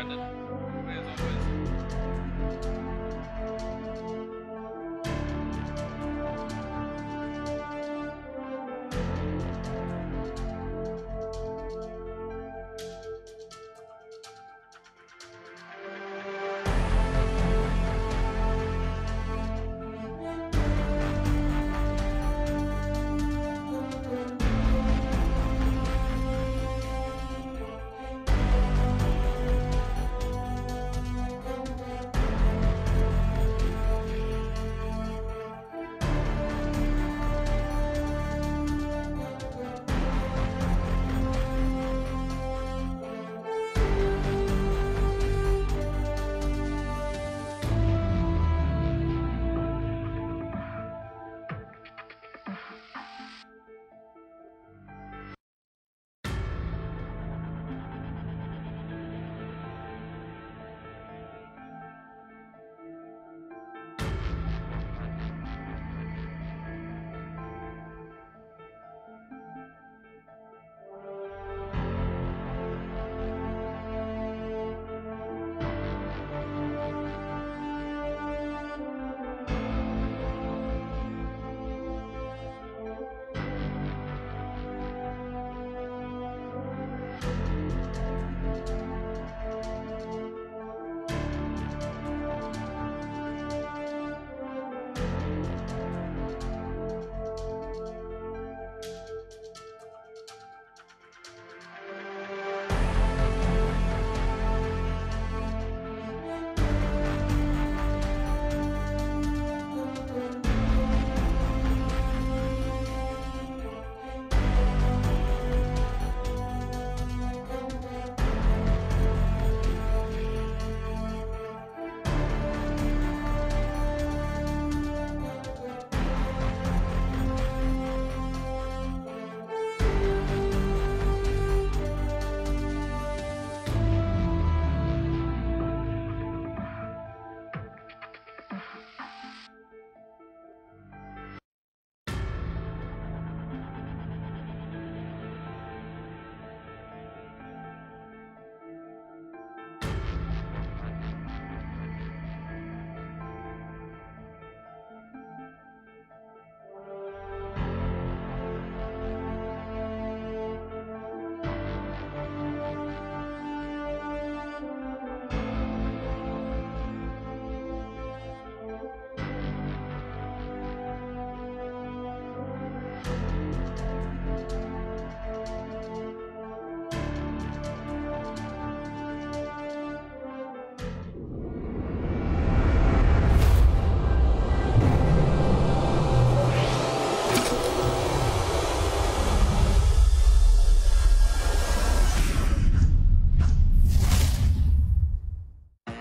Brendan. As always.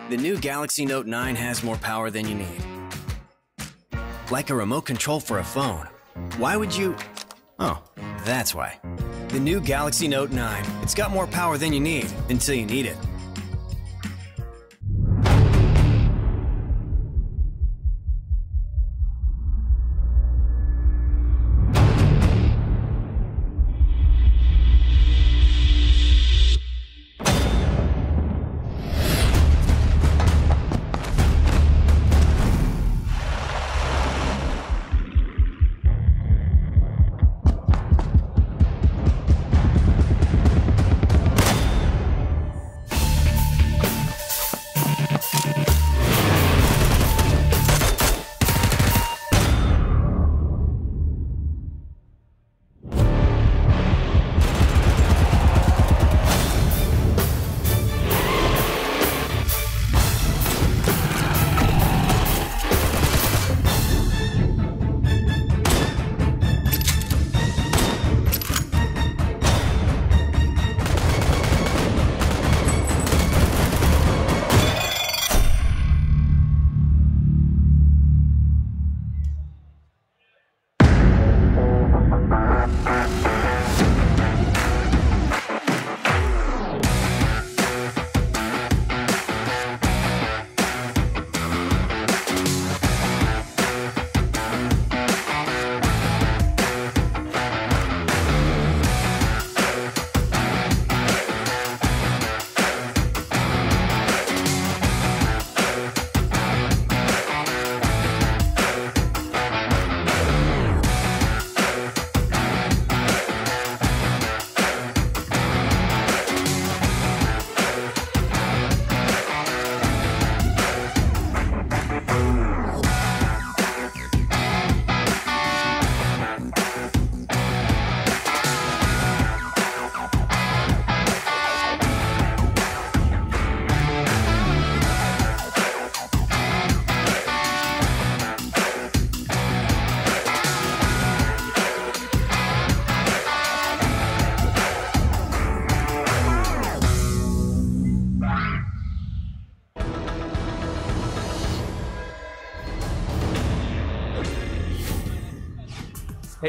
The new Galaxy Note 9 has more power than you need. Like a remote control for a phone. Why would you... Oh, that's why. The new Galaxy Note 9. It's got more power than you need until you need it.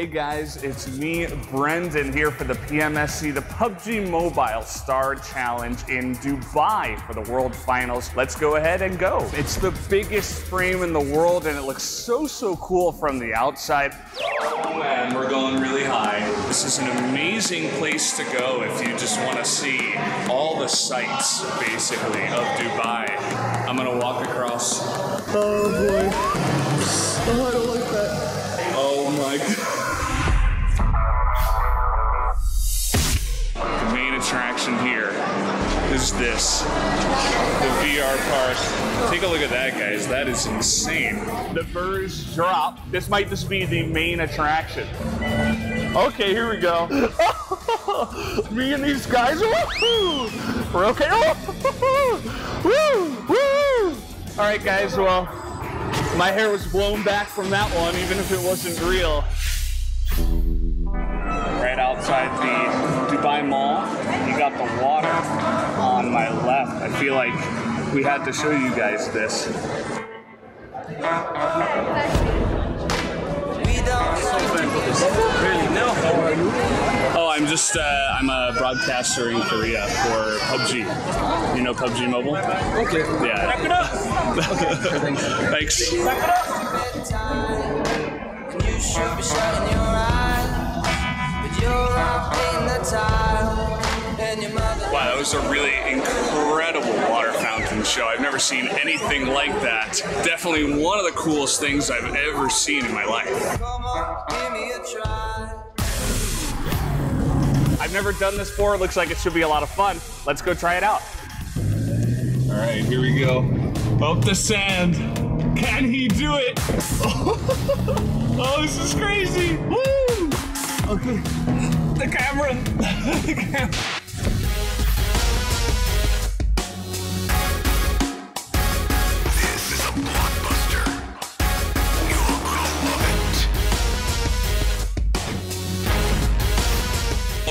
Hey guys, it's me, Brendan, here for the PMSC, the PUBG Mobile Star Challenge in Dubai for the World Finals. Let's go ahead and go. It's the biggest frame in the world and it looks so cool from the outside. Oh man, we're going really high. This is an amazing place to go if you just want to see all the sights, basically, of Dubai. I'm gonna walk across. Oh boy. Oh, I don't like that. Oh my god. The main attraction here is this. The VR park. Take a look at that, guys. That is insane. The birds drop. This might just be the main attraction. Okay, here we go. Me and these guys. Woo-hoo! We're okay. Woo! Woo! All right, guys. Well, my hair was blown back from that one, even if it wasn't real. Right outside the Dubai Mall, you got the water on my left. I feel like we had to show you guys this. Really? No. Oh, I'm a broadcaster in Korea for PUBG. You know PUBG Mobile? Okay. Yeah. Back it up. Okay. Thanks. Back it up. You should be shutting your eyes, but you're up in the tile. Wow, that was a really incredible water fountain show. I've never seen anything like that. Definitely one of the coolest things I've ever seen in my life. Come on, give me a try. I've never done this before. It looks like it should be a lot of fun. Let's go try it out. All right, here we go. Up the sand. Can he do it? Oh, this is crazy. Woo! Okay. The camera. The camera.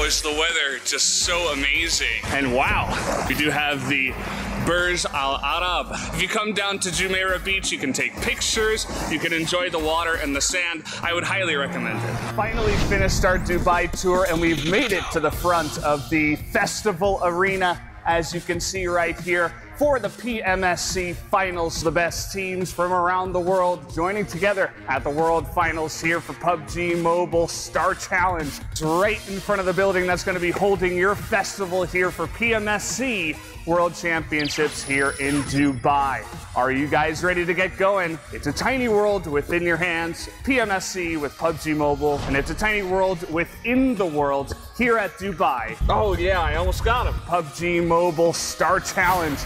Is the weather just so amazing. And wow, we do have the Burj Al Arab. If you come down to Jumeirah Beach, you can take pictures, you can enjoy the water and the sand. I would highly recommend it. Finally finished our Dubai tour and we've made it to the front of the festival arena, as you can see right here, for the PMSC Finals. The best teams from around the world joining together at the World Finals here for PUBG Mobile Star Challenge. It's right in front of the building that's going to be holding your festival here for PMSC World Championships here in Dubai. Are you guys ready to get going? It's a tiny world within your hands. PMSC with PUBG Mobile, and it's a tiny world within the world here at Dubai. Oh yeah, I almost got him. PUBG Mobile Star Challenge.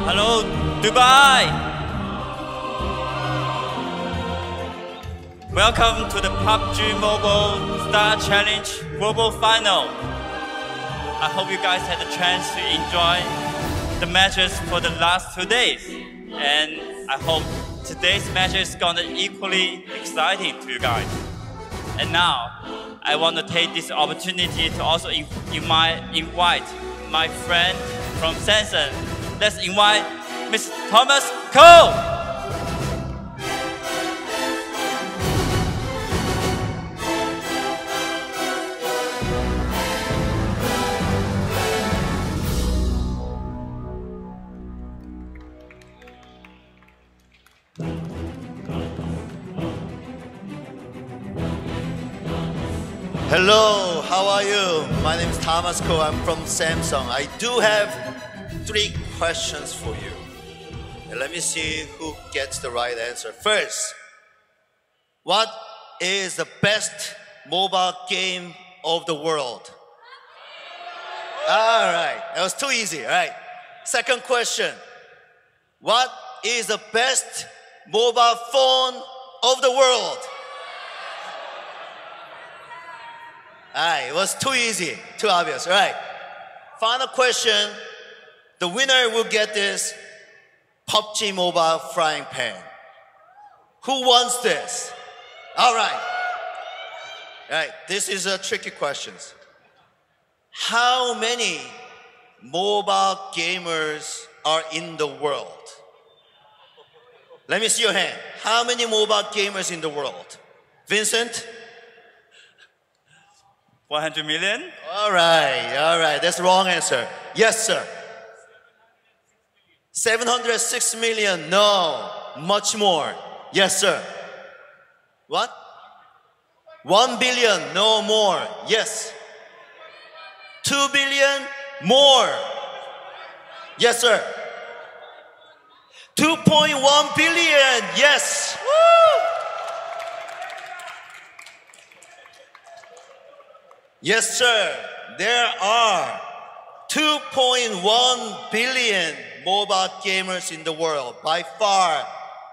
Hello, Dubai! Welcome to the PUBG Mobile Star Challenge Global Final. I hope you guys had the chance to enjoy the matches for the last 2 days. And I hope today's match is gonna be equally exciting to you guys. And now, I want to take this opportunity to also invite my friend from Samsung. Let's invite Mr. Thomas Cole. Hello, how are you? My name is Thomas Ko. I'm from Samsung. I do have 3 questions for you. And let me see who gets the right answer. First, what is the best mobile game of the world? All right, that was too easy. All right. Second question, what is the best mobile phone of the world? It was too easy, too obvious, right? Final question, the winner will get this PUBG Mobile frying pan. Who wants this? All right. This is a tricky question. How many mobile gamers are in the world? Let me see your hand. How many mobile gamers in the world? Vincent? 100 million? All right, that's the wrong answer. Yes, sir. 706 million, no, much more. Yes, sir. What? 1 billion, no more. Yes. 2 billion, more. Yes, sir. 2.1 billion, yes. Woo! Yes, sir. There are 2.1 billion mobile gamers in the world. By far,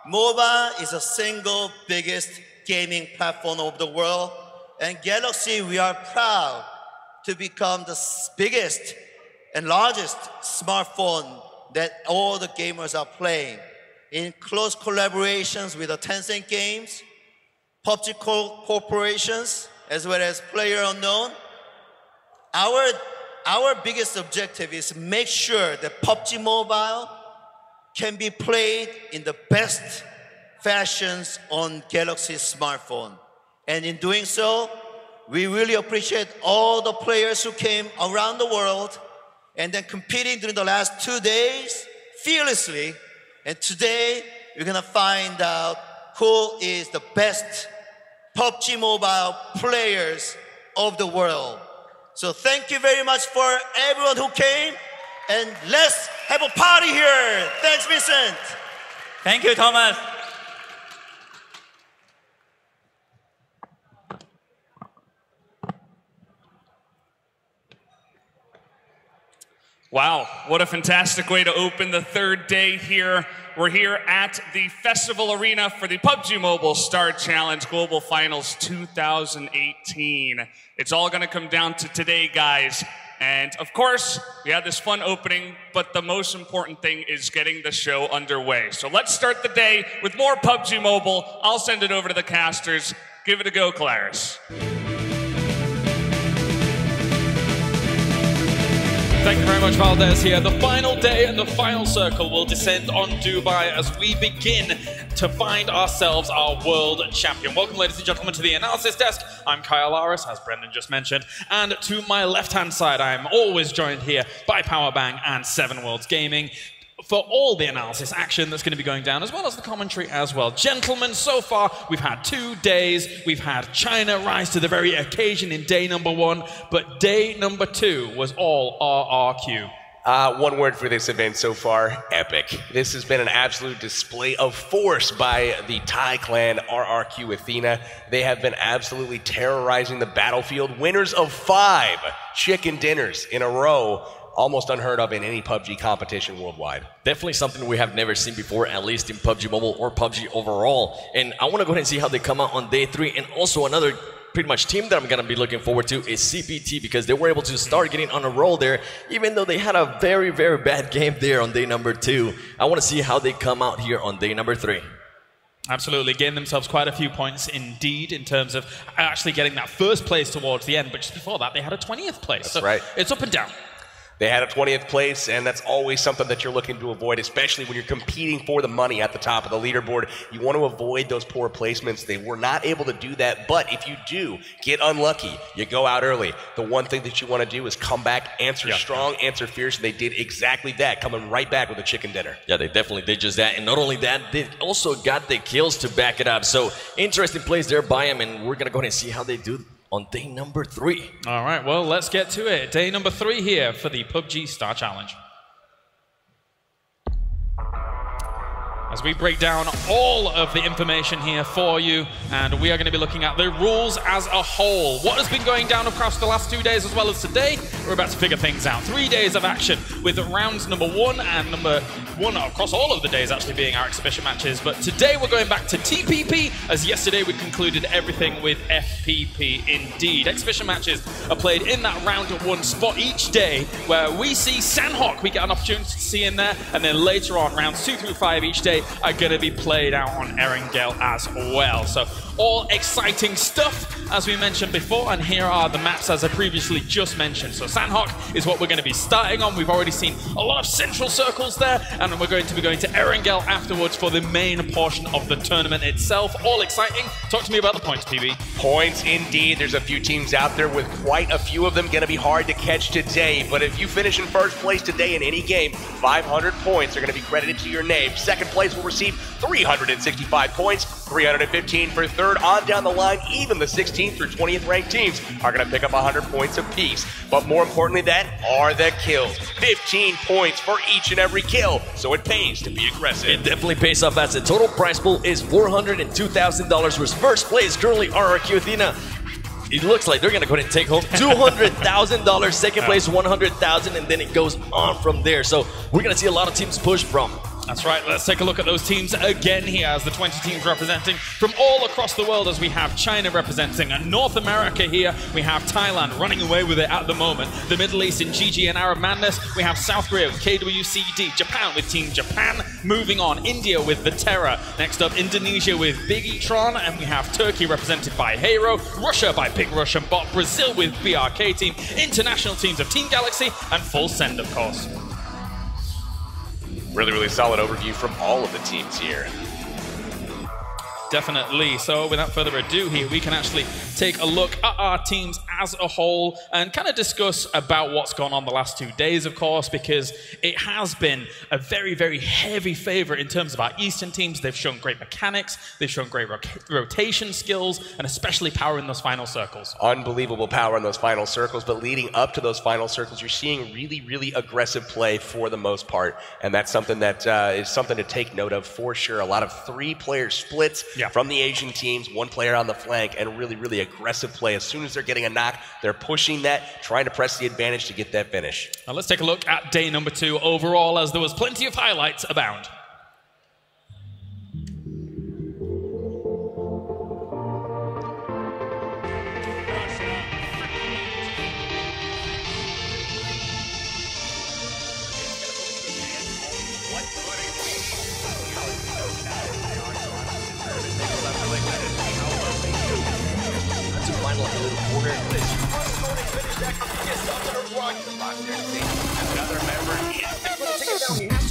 mobile is the single biggest gaming platform of the world. And Galaxy, we are proud to become the biggest and largest smartphone that all the gamers are playing. In close collaborations with the Tencent Games, PUBG corporations, as well as PlayerUnknown, our biggest objective is to make sure that PUBG Mobile can be played in the best fashions on Galaxy smartphone. And in doing so, we really appreciate all the players who came around the world and then competing during the last 2 days fearlessly. And today, we're gonna find out who is the best PUBG Mobile players of the world. So thank you very much for everyone who came, and let's have a party here. Thanks, Vincent. Thank you, Thomas. Wow, what a fantastic way to open the 3rd day here. We're here at the Festival Arena for the PUBG Mobile Star Challenge Global Finals 2018. It's all gonna come down to today, guys. And of course, we had this fun opening, but the most important thing is getting the show underway. So let's start the day with more PUBG Mobile. I'll send it over to the casters. Give it a go, Claris. Thank you very much, Valdez here. The final day and the final circle will descend on Dubai as we begin to find ourselves our world champion. Welcome, ladies and gentlemen, to the analysis desk. I'm Kyle Laris, as Brendan just mentioned. And to my left-hand side, I'm always joined here by Powerbang and 7 Worlds Gaming for all the analysis action that's going to be going down, as well as the commentary as well. Gentlemen, so far, we've had 2 days. We've had China rise to the very occasion in day number 1, but day number 2 was all RRQ. One word for this event so far, epic. This has been an absolute display of force by the Thai clan RRQ Athena. They have been absolutely terrorizing the battlefield. Winners of 5 chicken dinners in a row. almost unheard of in any PUBG competition worldwide. Definitely something we have never seen before, at least in PUBG Mobile or PUBG overall. And I want to go ahead and see how they come out on day 3. And also another pretty much team that I'm going to be looking forward to is CPT, because they were able to start getting on a roll there, even though they had a very, very bad game there on day number 2. I want to see how they come out here on day number 3. Absolutely, gained themselves quite a few points indeed in terms of actually getting that first place towards the end, but just before that they had a 20th place. That's right. It's up and down. They had a 20th place, and that's always something that you're looking to avoid, especially when you're competing for the money at the top of the leaderboard. You want to avoid those poor placements. They were not able to do that, but if you do get unlucky, you go out early. The one thing that you want to do is come back, answer strong, answer fierce, and they did exactly that, coming right back with a chicken dinner. Yeah, they definitely did just that, and not only that, they also got the kills to back it up. So, interesting plays there by them, and we're going to go ahead and see how they do on day number 3. All right, well, let's get to it. Day number 3 here for the PUBG Star Challenge. As we break down all of the information here for you, and we are going to be looking at the rules as a whole. What has been going down across the last 2 days as well as today? We're about to figure things out. 3 days of action with rounds number 1 and number 1 across all of the days actually being our exhibition matches. But today we're going back to TPP, as yesterday we concluded everything with FPP indeed. Exhibition matches are played in that round 1 spot each day, where we see Sanhok, we get an opportunity to see in there, and then later on rounds 2 through 5 each day are going to be played out on Erangel as well. So all exciting stuff, as we mentioned before, and here are the maps as I previously just mentioned. So Sanhok is what we're going to be starting on. We've already seen a lot of central circles there, and we're going to be going to Erangel afterwards for the main portion of the tournament itself. All exciting. Talk to me about the points, PB. Points indeed. There's a few teams out there with quite a few of them going to be hard to catch today, but if you finish in first place today in any game, 500 points are going to be credited to your name. Second place will receive 365 points, 315 for third. On down the line, even the 16th through 20th ranked teams are going to pick up 100 points apiece. But more importantly, that are the kills. 15 points for each and every kill, so it pays to be aggressive. It definitely pays off, as the total prize pool is $402,000, where first place currently RRQ Athena. It looks like they're going to go ahead and take home $200,000, second place $100,000, and then it goes on from there. So we're going to see a lot of teams push from. That's right, let's take a look at those teams again here, as the 20 teams representing from all across the world, as we have China representing North America here, we have Thailand running away with it at the moment, the Middle East in GG and Arab Madness, we have South Korea with KWCD, Japan with Team Japan, moving on, India with the Terror, next up Indonesia with Big E-Tron, and we have Turkey represented by Hero, Russia by Big Russian Bot, Brazil with BRK Team, international teams of Team Galaxy, and Full Send, of course. Really, really solid overview from all of the teams here. Definitely. So without further ado here, we can actually take a look at our teams as a whole and kind of discuss about what's gone on the last 2 days, of course, because it has been a very, very heavy favorite in terms of our Eastern teams. They've shown great mechanics, they've shown great rotation skills, and especially power in those final circles. Unbelievable power in those final circles, but leading up to those final circles, you're seeing really, really aggressive play for the most part, and that's something that is something to take note of for sure. A lot of 3-player splits from the Asian teams, 1 player on the flank, and really, really aggressive play. As soon as they're getting a knock, they're pushing that, trying to press the advantage to get that finish. Now let's take a look at day number 2 overall, as there was plenty of highlights abound.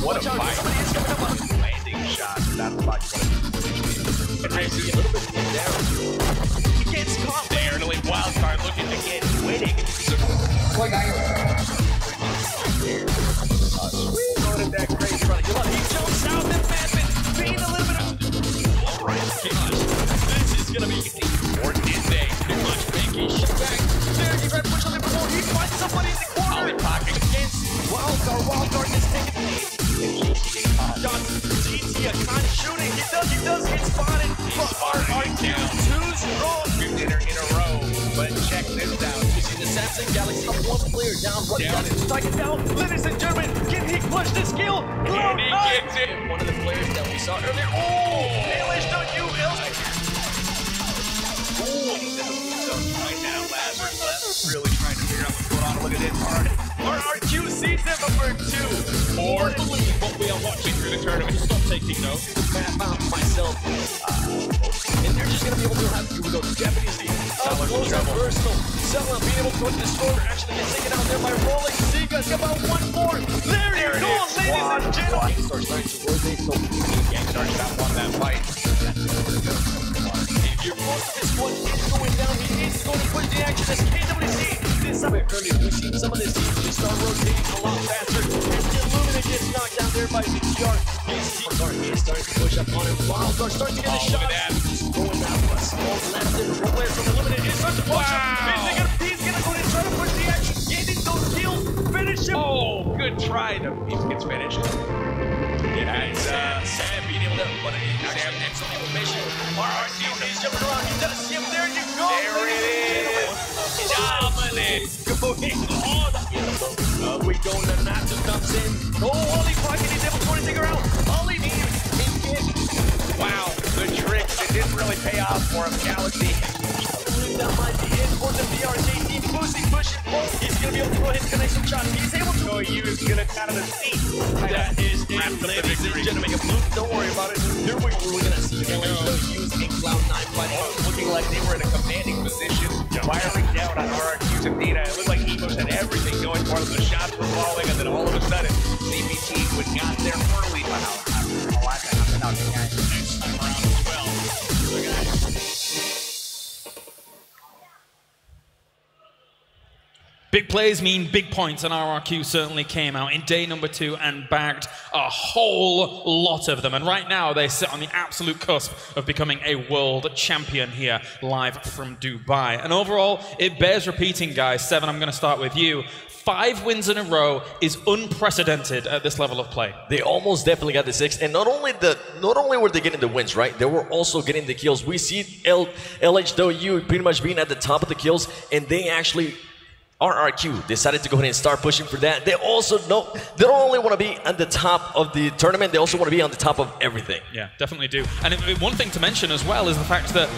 What a fight. Landing shots without the puck. And Ramsey a little bit in there. He gets caught there. Early wild card looking to get winning. Going at that great run. He jumps out and Batman being a little bit of... All right, this is going to be or did they? Too much making shit back. There, he tried to push on it before he finds somebody in the corner. Ollie pocket against Wildcard is taking the lead. GTA kind of shooting. He does get spotted. But RRQ too strong. Dinner in a row. But check this out. see the Samsung Galaxy of one player down, running down to strike it down. Ladies and gentlemen, can he clutch this kill? And he gets it. One of the players that we saw earlier. Right now, Lazarus really trying to figure out what's going on. Look at this. RRQ season number 2. Or believe what we are watching through the tournament. Stop taking notes. I found myself, and they're just going to be able to have, here we go, Japanese team. Up close and personal. Selma being able to go to the score, actually gets taken out there by rolling. Seaga's about 1-4. There you go, ladies and gentlemen. Starts starting to rotate, so Starts not won that fight. if you're close to this one, it's going down. He needs to go to push the action as KWC. This time earlier, we've seen some of this team just start rotating a lot faster. And still Lumina gets knocked down there by VTR. He's starting to push up on him. Wildcard starts to get a shot. He's going down for a small left and run player from Eliminated. He starts to push him. He's gonna go and try to push the action. Getting those kills. Finish him. Oh, good try. The piece gets finished. And Sam being able to, but Sam next on the information. RRQ is jumping around. He does him. There you go. There it is. Dominant. Going on. We go. Nanato comes in. Oh, Ollie Crockett is able to take her out. Ollie Wow, the trick that didn't really pay off for him. Galaxy. That might be it for the BRJ team. Pushing. He's going to be able to go ahead and connect some shots. He's able to So use get it out of the seat. That is it, ladies and gentlemen. Don't worry about it. Here we're going to see use a Cloud9 fighting. Looking like they were in a commanding position, firing down on RRQ's Athena. It looked like Evo's had everything going for them. The shots were falling, and then all of a sudden, CPT would got there early. A lot that happened out there. Next time around as well. Big plays mean big points, and RRQ certainly came out in day number 2 and bagged a whole lot of them. And right now, they sit on the absolute cusp of becoming a world champion here, live from Dubai. And overall, it bears repeating, guys. Seven, I'm going to start with you. 5 wins in a row is unprecedented at this level of play. They almost definitely got the 6, and not only were they getting the wins, right? They were also getting the kills. We see LHW pretty much being at the top of the kills, and they actually RRQ decided to go ahead and start pushing for that. They also they don't only want to be at the top of the tournament, they also want to be on the top of everything. Yeah, definitely do. And one thing to mention as well is the fact that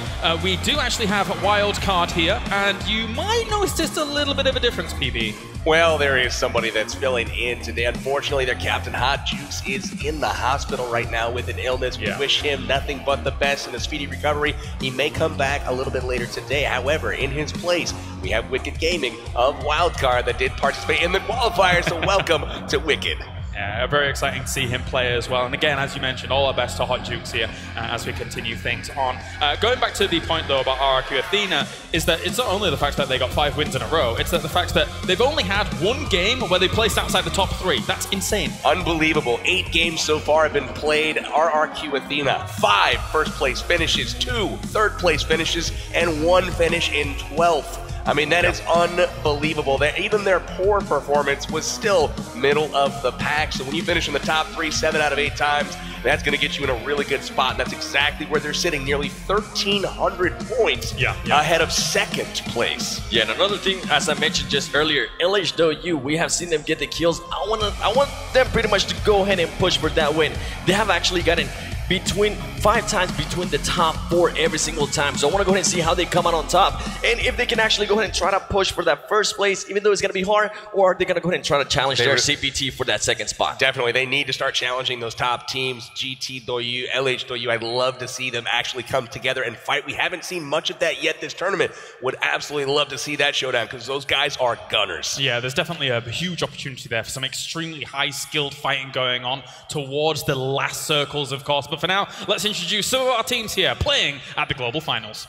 we do actually have a wild card here, and you might notice just a little bit of a difference, PB. Well, there is somebody that's filling in today. Unfortunately, their captain, Hot Juice, is in the hospital right now with an illness. We wish him nothing but the best in a speedy recovery. He may come back a little bit later today. However, in his place, we have Wicked Gaming of Wildcard that did participate in the qualifiers, so welcome to Wicked. Yeah, very exciting to see him play as well. And again, as you mentioned, all our best to Hot Jukes here as we continue things on. Going back to the point, though, about RRQ Athena, is that it's not only the fact that they got 5 wins in a row, it's that the fact that they've only had 1 game where they placed outside the top 3. That's insane. Unbelievable. 8 games so far have been played. RRQ Athena, 5 first-place finishes, 2 third-place finishes, and 1 finish in 12th. I mean, that is unbelievable. Even their poor performance was still middle of the pack. So when you finish in the top 3 7 out of 8 times, that's going to get you in a really good spot. And that's exactly where they're sitting, nearly 1,300 points ahead of 2nd place. Yeah, and another thing, as I mentioned just earlier, LHW, we have seen them get the kills. I want them pretty much to go ahead and push for that win. They have actually gotten 5 times between the top 4 every single time. So I want to go ahead and see how they come out on top, and if they can actually go ahead and try to push for that first place, even though it's going to be hard, or are they going to go ahead and try to challenge their CPT for that 2nd spot? Definitely, they need to start challenging those top teams, GT.U, LH.U. I'd love to see them actually come together and fight. We haven't seen much of that yet this tournament. Would absolutely love to see that showdown, because those guys are gunners. Yeah, there's definitely a huge opportunity there for some extremely high-skilled fighting going on towards the last circles, of course. But for now, let's introduce some of our teams here playing at the Global Finals.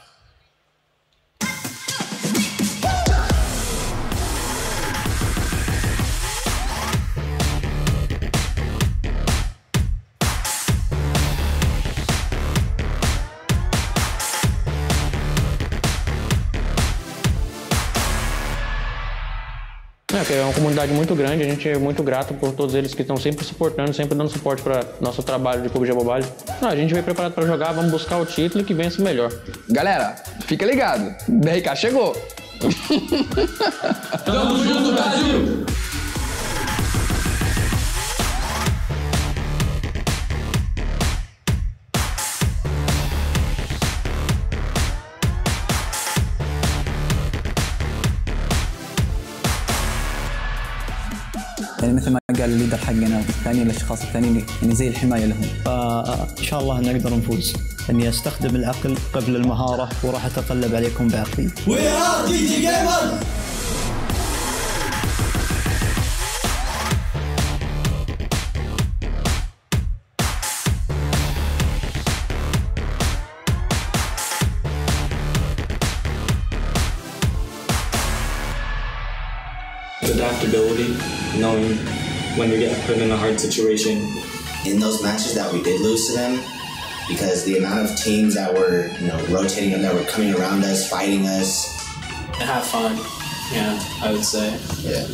Que é uma comunidade muito grande, a gente é muito grato por todos eles que estão sempre suportando, sempre dando suporte para nosso trabalho de PUBG Mobile. A gente veio preparado para jogar, vamos buscar o título e que vença o melhor. Galera, fica ligado, BRK chegou! Tamo junto, Brasil! يعني مثل ما قال الليدر حقنا الثاني الاشخاص الثانيين يعني زي الحمايه لهم. فان شاء الله نقدر نفوز. اني استخدم العقل قبل المهاره وراح اتقلب عليكم بعقلي. We are GG Gamers! Adaptability, knowing when we get put in a hard situation. In those matches that we did lose to them, because the amount of teams that were, rotating them, that were coming around us, fighting us. Have fun, yeah, I would say. Yeah,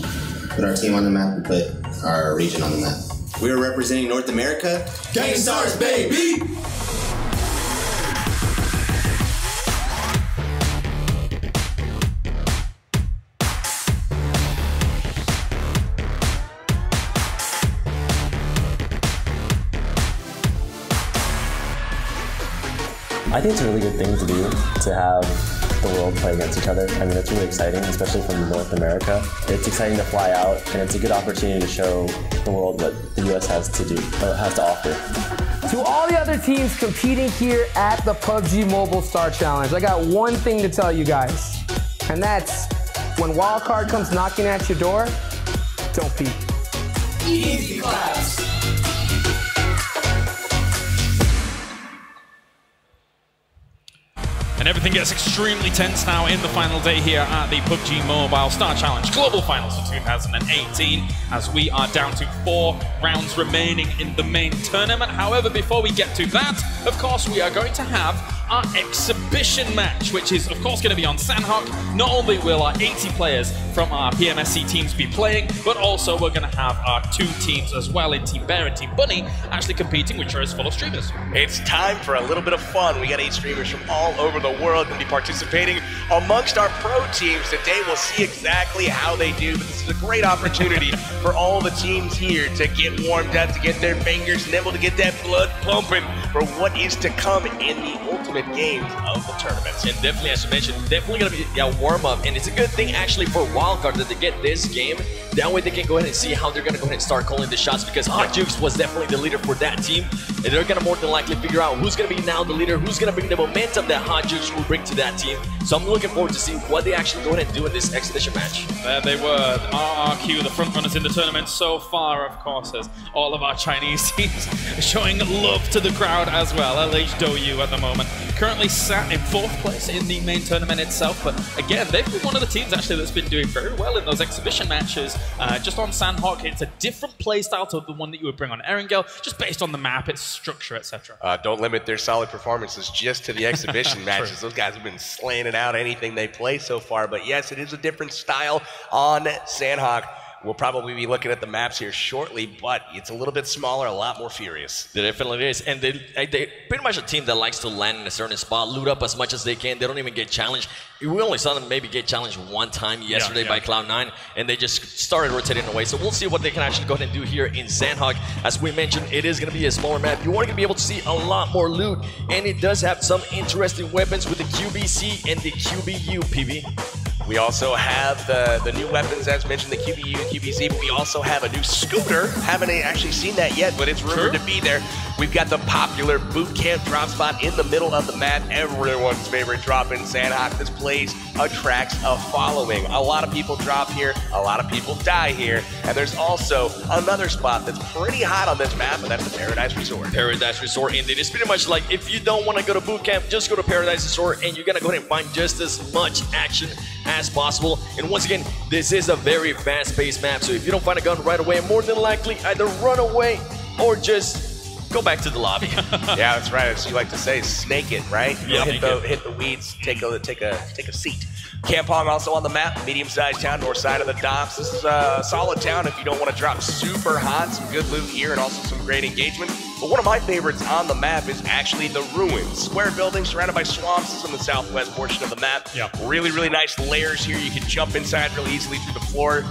put our team on the map and put our region on the map. We are representing North America. Gang Stars, baby! I think it's a really good thing to do, to have the world play against each other. I mean, it's really exciting, especially from North America. It's exciting to fly out, and it's a good opportunity to show the world what the US has to do, has to offer. To all the other teams competing here at the PUBG Mobile Star Challenge, I got one thing to tell you guys, and that's when Wildcard comes knocking at your door, don't peek. Easy claps. And everything gets extremely tense now in the final day here at the PUBG Mobile Star Challenge Global Finals for 2018, as we are down to 4 rounds remaining in the main tournament. However, before we get to that, of course, we are going to have our exhibition match, which is, of course, going to be on Sanhok. Not only will our 80 players from our PMSC teams be playing, but also we're going to have our 2 teams as well in Team Bear and Team Bunny actually competing, which are as full of streamers. It's time for a little bit of fun. We got 8 streamers from all over the world going to be participating amongst our pro teams. Today we'll see exactly how they do, but this is a great opportunity for all the teams here to get warmed up, to get their fingers nimble, to get that blood pumping for what is to come in the ultimate games of the tournaments. And definitely, as you mentioned, definitely going to be a warm-up, and it's a good thing actually for Wildcard that they get this game. That way they can go ahead and see how they're going to go ahead and start calling the shots, because Hot Jukes was definitely the leader for that team, and they're going to more than likely figure out who's going to be now the leader, who's going to bring the momentum that Hot Jukes will bring to that team. So I'm looking forward to see what they actually go ahead and do in this exhibition match. There they were, RRQ, the front runners in the tournament so far, of course, as all of our Chinese teams showing love to the crowd as well. LH Douyu at the moment, currently sat in 4th place in the main tournament itself, but again, they've been one of the teams actually that's been doing very well in those exhibition matches. Just on Sanhok, it's a different playstyle to the one that you would bring on Erangel, just based on the map, its structure, etc. Don't limit their solid performances just to the exhibition matches. Those guys have been slaying it out anything they play so far, but yes, it is a different style on Sanhok. We'll probably be looking at the maps here shortly, but it's a little bit smaller, a lot more furious. It definitely is, and they pretty much a team that likes to land in a certain spot, loot up as much as they can. They don't even get challenged. We only saw them maybe get challenged one time yesterday by Cloud9, and they just started rotating away. So we'll see what they can actually go ahead and do here in Sanhok. As we mentioned, it is going to be a smaller map. You are going to be able to see a lot more loot, and it does have some interesting weapons with the QBC and the QBU, PB. We also have the new weapons, as mentioned, the QBU and QBZ, but we also have a new scooter. Haven't actually seen that yet, but it's rumored to be there. We've got the popular boot camp drop spot in the middle of the map, everyone's favorite drop in Sanhok. This place attracts a following. A lot of people drop here, a lot of people die here, and there's also another spot that's pretty hot on this map, and that's the Paradise Resort. Paradise Resort, indeed. It's pretty much like if you don't want to go to boot camp, just go to Paradise Resort, and you're going to go ahead and find just as much action as possible. And once again, this is a very fast-paced map, so if you don't find a gun right away, more than likely either run away or just go back to the lobby. Yeah, that's right. As you like to say, snake it, right? Yeah, hit the weeds, take a seat. Kampong also on the map, medium-sized town, north side of the docks. This is a solid town if you don't want to drop super hot. Some good loot here and also some great engagement. But one of my favorites on the map is actually the ruins. Square building surrounded by swamps. This is in the southwest portion of the map. Yeah. Really, really nice layers here. You can jump inside really easily through the floor.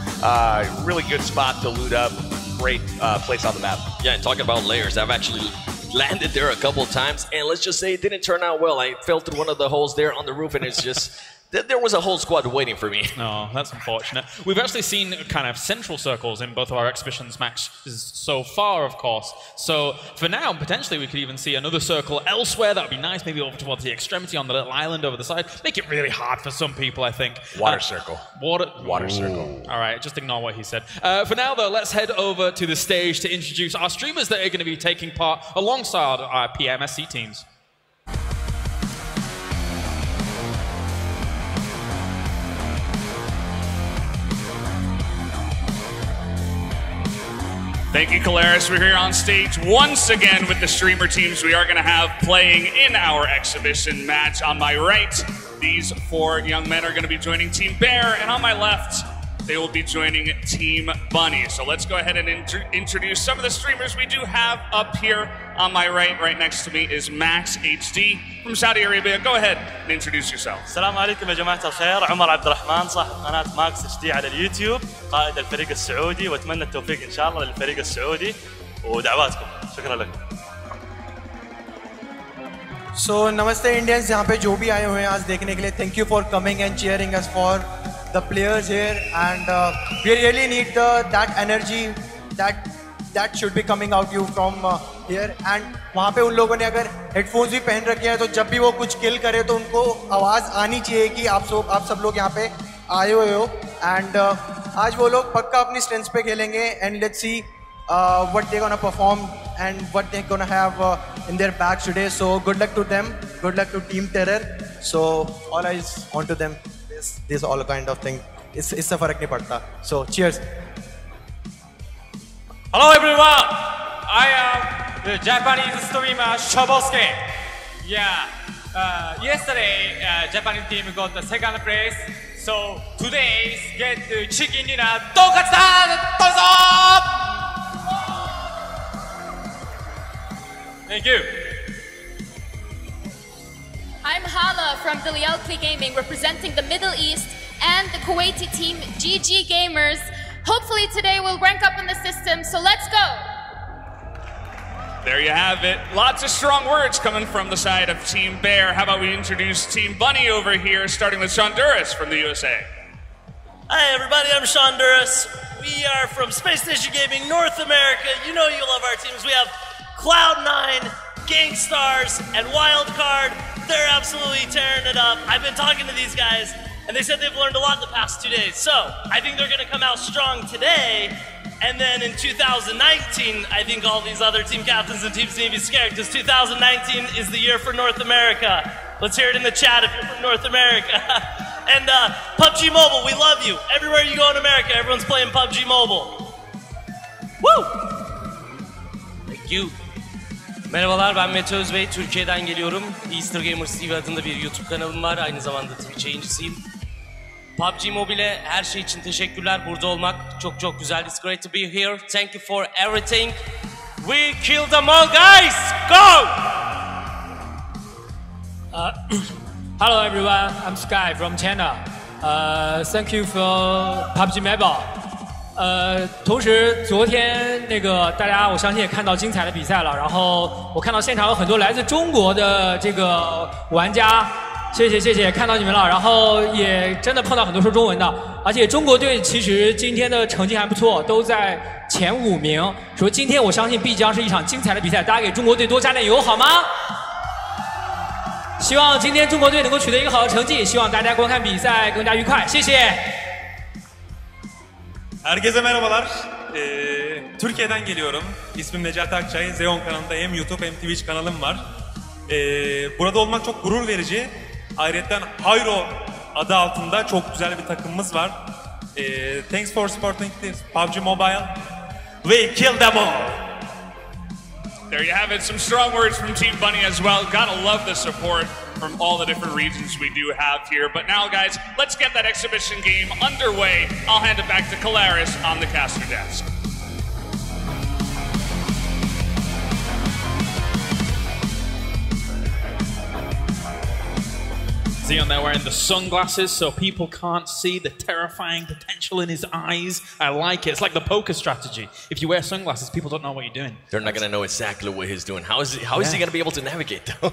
Really good spot to loot up. Great place on the map. Yeah, and talking about layers, I've actually landed there a couple of times, and let's just say it didn't turn out well. I fell through one of the holes there on the roof, and it's just... There was a whole squad waiting for me. Oh, that's unfortunate. We've actually seen kind of central circles in both of our exhibitions matches so far, of course. So for now, potentially we could even see another circle elsewhere. That would be nice, maybe over towards the extremity on the little island over the side. Make it really hard for some people, I think. Water circle. Water circle. All right, just ignore what he said. For now, though, let's head over to the stage to introduce our streamers that are going to be taking part alongside our PMSC teams. Thank you, Calaris. We're here on stage once again with the streamer teams we are going to have playing in our exhibition match. On my right, these 4 young men are going to be joining Team Bear, and on my left, they will be joining Team Bunny. So let's go ahead and introduce some of the streamers we do have up here. On my right next to me is Max HD from Saudi Arabia. Go ahead and introduce yourself. السلام عليكم يا جماعة الخير. عمر عبد الرحمن صاحب قناة ماكس اتش دي على اليوتيوب، قائد الفريق السعودي، واتمنى التوفيق ان شاء الله للفريق السعودي ودعواتكم. شكرا لكم. So Namaste Indians, यहाँ पे जो भी आए हुए हैं आज देखने के लिए, thank you for coming and cheering us for the players here, and we really need that energy that should be coming out you from here. And वहाँ पे उन लोगों ने अगर headphones भी पहन रखे हैं तो जब भी वो कुछ kill करे तो उनको आवाज़ आनी चाहिए कि आप सब लोग यहाँ पे आए हुए हो. And आज वो लोग पक्का अपनी strengths पे खेलेंगे, and let's see what they're gonna perform and what they're gonna have in their bags today. So good luck to them. Good luck to Team Terror. So all eyes onto them. This all kind of thing. इससे फर्क नहीं पड़ता. So cheers. Hello everyone. I am the Japanese streamer Shobosuke. Yeah. Yesterday, Japanese team got the second place. So today get the chicken dinner. Thank you. I'm Hala from Dilialkli Gaming, representing the Middle East and the Kuwaiti team GG Gamers. Hopefully today we'll rank up in the system, so let's go! There you have it. Lots of strong words coming from the side of Team Bear. How about we introduce Team Bunny over here, starting with Shonduras from the USA. Hi everybody, I'm Shonduras. We are from Space Station Gaming, North America. You know you love our teams. We have Cloud9, Gangstars, and Wildcard. They're absolutely tearing it up. I've been talking to these guys, and they said they've learned a lot in the past 2 days. So I think they're going to come out strong today. And then in 2019, I think all these other team captains and teams need to be scared, because 2019 is the year for North America. Let's hear it in the chat if you're from North America. And PUBG Mobile, we love you. Everywhere you go in America, everyone's playing PUBG Mobile. Woo! Thank you. Merhabalar, ben Mete Özbey, Türkiye'den geliyorum. Easter Gamers TV adında bir YouTube kanalım var, aynı zamanda Twitch yayıncısıyım. PUBG Mobile her şey için teşekkürler, burada olmak çok güzel. It's great to be here. Thank you for everything. We kill them all, guys! Go! Hello everyone, I'm Sky from China. Thank you for PUBG Mobile. 同时昨天大家我相信也看到精彩的比赛了，然后我看到现场有很多来自中国的这个玩家，谢谢看到你们了，然后也真的碰到很多说中文的，而且中国队其实今天的成绩还不错，都在前5名，所以今天我相信必将是一场精彩的比赛，大家给中国队多加点油好吗？希望今天中国队能够取得一个好的成绩，希望大家观看比赛更加愉快，谢谢。 Herkese merhabalar. Türkiye'den geliyorum. İsmim Necati Akçay. Zeon kanalında hem YouTube hem Twitch kanalım var. Burada olmak çok gurur verici. Ayrıca Hayro adı altında çok güzel bir takımımız var. Thanks for supporting PUBG Mobile. We kill them all. There you have it. Some strong words from Team Bunny as well. Gotta love the support from all the different regions we do have here. But now, guys, let's get that exhibition game underway. I'll hand it back to Calaris on the caster desk. Xeon there wearing the sunglasses so people can't see the terrifying potential in his eyes. I like it. It's like the poker strategy. If you wear sunglasses, people don't know what you're doing. They're not going to know exactly what he's doing. How is he going to be able to navigate, though?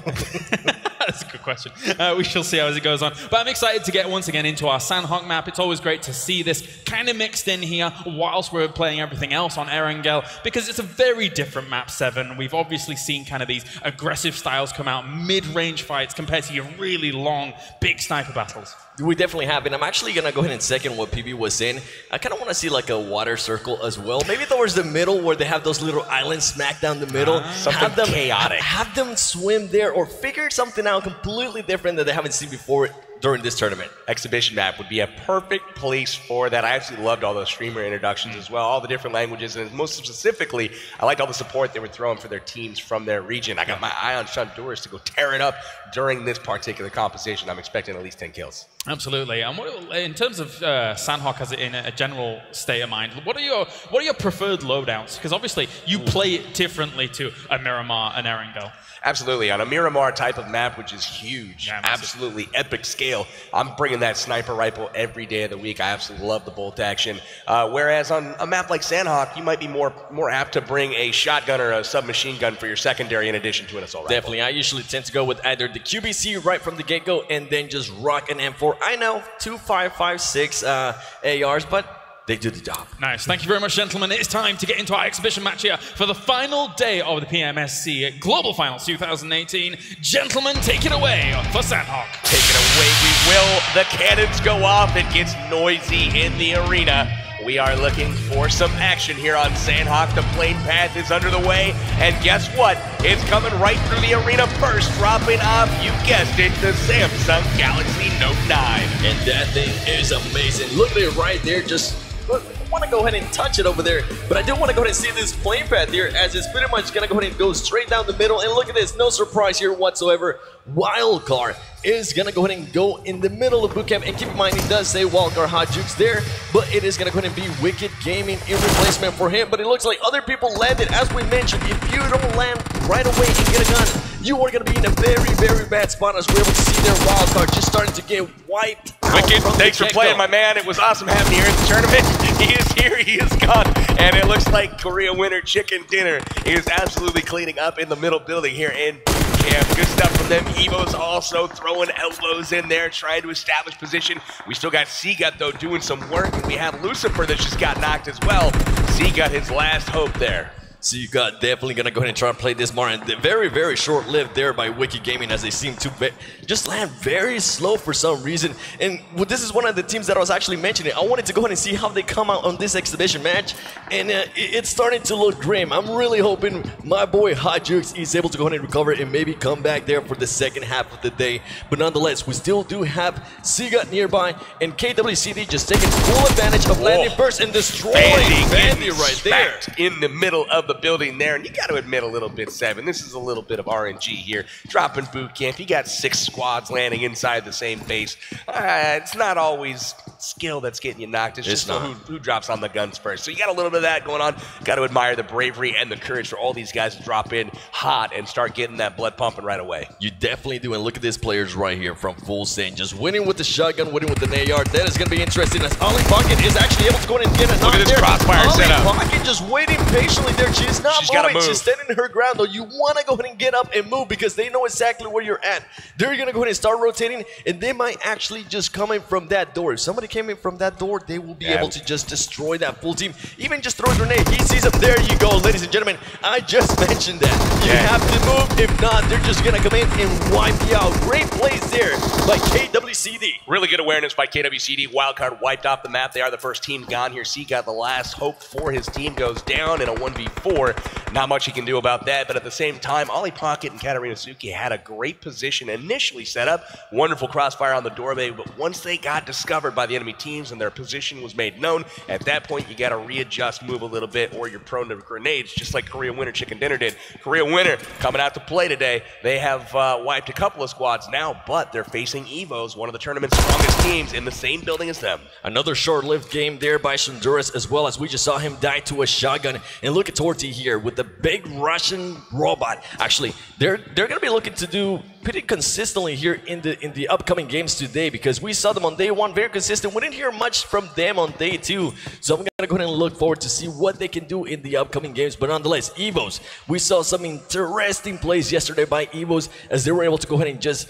That's a good question. We shall see how it goes on. But I'm excited to get once again into our Sanhok map. It's always great to see this kind of mixed in here whilst we're playing everything else on Erangel, because it's a very different map 7. We've obviously seen kind of these aggressive styles come out, mid-range fights compared to your really long, big sniper battles. We definitely have, and I'm actually going to go ahead and second what PB was saying. I kind of want to see like a water circle as well. Maybe towards the middle where they have those little islands smack down the middle. Something chaotic. Have them swim there or figure something out completely different that they haven't seen before during this tournament. Exhibition map would be a perfect place for that. I actually loved all those streamer introductions as well, all the different languages, and most specifically, I liked all the support they were throwing for their teams from their region. I got my eye on Shonduras to go tear it up during this particular competition. I'm expecting at least 10 kills. Absolutely. And in terms of Sanhok as in a general state of mind, what are your preferred loadouts? Because obviously you play it differently to a Miramar and Erangel. Absolutely. On a Miramar type of map, which is huge, absolutely epic scale, I'm bringing that sniper rifle every day of the week. I absolutely love the bolt action. Whereas on a map like Sanhok, you might be more apt to bring a shotgun or a submachine gun for your secondary in addition to an assault rifle. Definitely. I usually tend to go with either the QBC right from the get-go and then just rock an M4. I know, 2, 5, 5, 6 ARs, but they do the job. Nice. Thank you very much, gentlemen. It's time to get into our exhibition match here for the final day of the PMSC Global Finals 2018. Gentlemen, take it away for Sanhok. Take it away, we will. The cannons go off. It gets noisy in the arena. We are looking for some action here on Sanhok. The plane path is under the way, and guess what? It's coming right through the arena first, dropping off, you guessed it, the Samsung Galaxy Note 9. And that thing is amazing. Look at it right there, just... I want to go ahead and touch it over there, but I do want to go ahead and see this plane path here, as it's pretty much going to go ahead and go straight down the middle. And look at this, no surprise here whatsoever. Wildcard is going to go ahead and go in the middle of bootcamp. And keep in mind, it does say Wildcard Hot Jukes there, but it is going to go ahead and be Wicked Gaming in replacement for him. But it looks like other people landed. As we mentioned, if you don't land right away and get a gun, you are going to be in a very, very bad spot, as we're able to see their Wildcard just starting to get wiped out. Wicked, thanks for playing, my man. It was awesome having you here in the tournament. He is here, he is gone, and it looks like Korea Winter Chicken Dinner is absolutely cleaning up in the middle building here in camp. Good stuff from them. Evo's also throwing elbows in there, trying to establish position. We still got Seagut, though, doing some work, and we have Lucifer that just got knocked as well. Seagut, his last hope there. So you got definitely going to go ahead and try and play this more. And very, very short-lived there by Wicked Gaming, as they seem to just land very slow for some reason. And this is one of the teams that I was actually mentioning. I wanted to go ahead and see how they come out on this exhibition match. And it's starting to look grim. I'm really hoping my boy Hot Jukes is able to go ahead and recover and maybe come back there for the second half of the day. But nonetheless, we still do have Seagut nearby. And KWCD just taking full advantage of landing first and destroying Vandy right there. In the middle of the building there, and you got to admit a little bit, Seven, this is a little bit of RNG here. Dropping boot camp, you got 6 squads landing inside the same base. It's not always skill that's getting you knocked. It's just who drops on the guns first. So you got a little bit of that going on. Got to admire the bravery and the courage for all these guys to drop in hot and start getting that blood pumping right away. You definitely do, and look at these players right here from Full Saint, just winning with the shotgun, winning with the AR. That is going to be interesting, as Ollie Pocket is actually able to go in and get a knock there. Look at this crossfire setup. Ollie Pocket just waiting patiently there. She's not moving. She's standing her ground, though. You want to go ahead and get up and move because they know exactly where you're at. They're going to go ahead and start rotating, and they might actually just come in from that door. If somebody came in from that door, they will be able to just destroy that full team. Even just throw a grenade. He sees them. There you go, ladies and gentlemen. I just mentioned that. You have to move. If not, they're just going to come in and wipe you out. Great plays there by KW KWCD. Really good awareness by KWCD. Wildcard wiped off the map. They are the first team gone here. C got the last hope for his team. Goes down in a 1v4. Not much he can do about that, but at the same time, Ollie Pocket and Katarina Suki had a great position initially set up. Wonderful crossfire on the doorway, but once they got discovered by the enemy teams and their position was made known, at that point you got to readjust, move a little bit, or you're prone to grenades, just like Korea Winter Chicken Dinner did. Korea Winter coming out to play today. They have wiped a couple of squads now, but they're facing Evos, one of the tournament's strongest teams, in the same building as them. Another short-lived game there by Shonduras, as well as we just saw him die to a shotgun. And look at Torty here with the big Russian robot. Actually, they're going to be looking to do pretty consistently here in the upcoming games today, because we saw them on day one very consistent. We didn't hear much from them on day two, so I'm going to go ahead and look forward to see what they can do in the upcoming games. But nonetheless, Evos, we saw some interesting plays yesterday by Evos as they were able to go ahead and just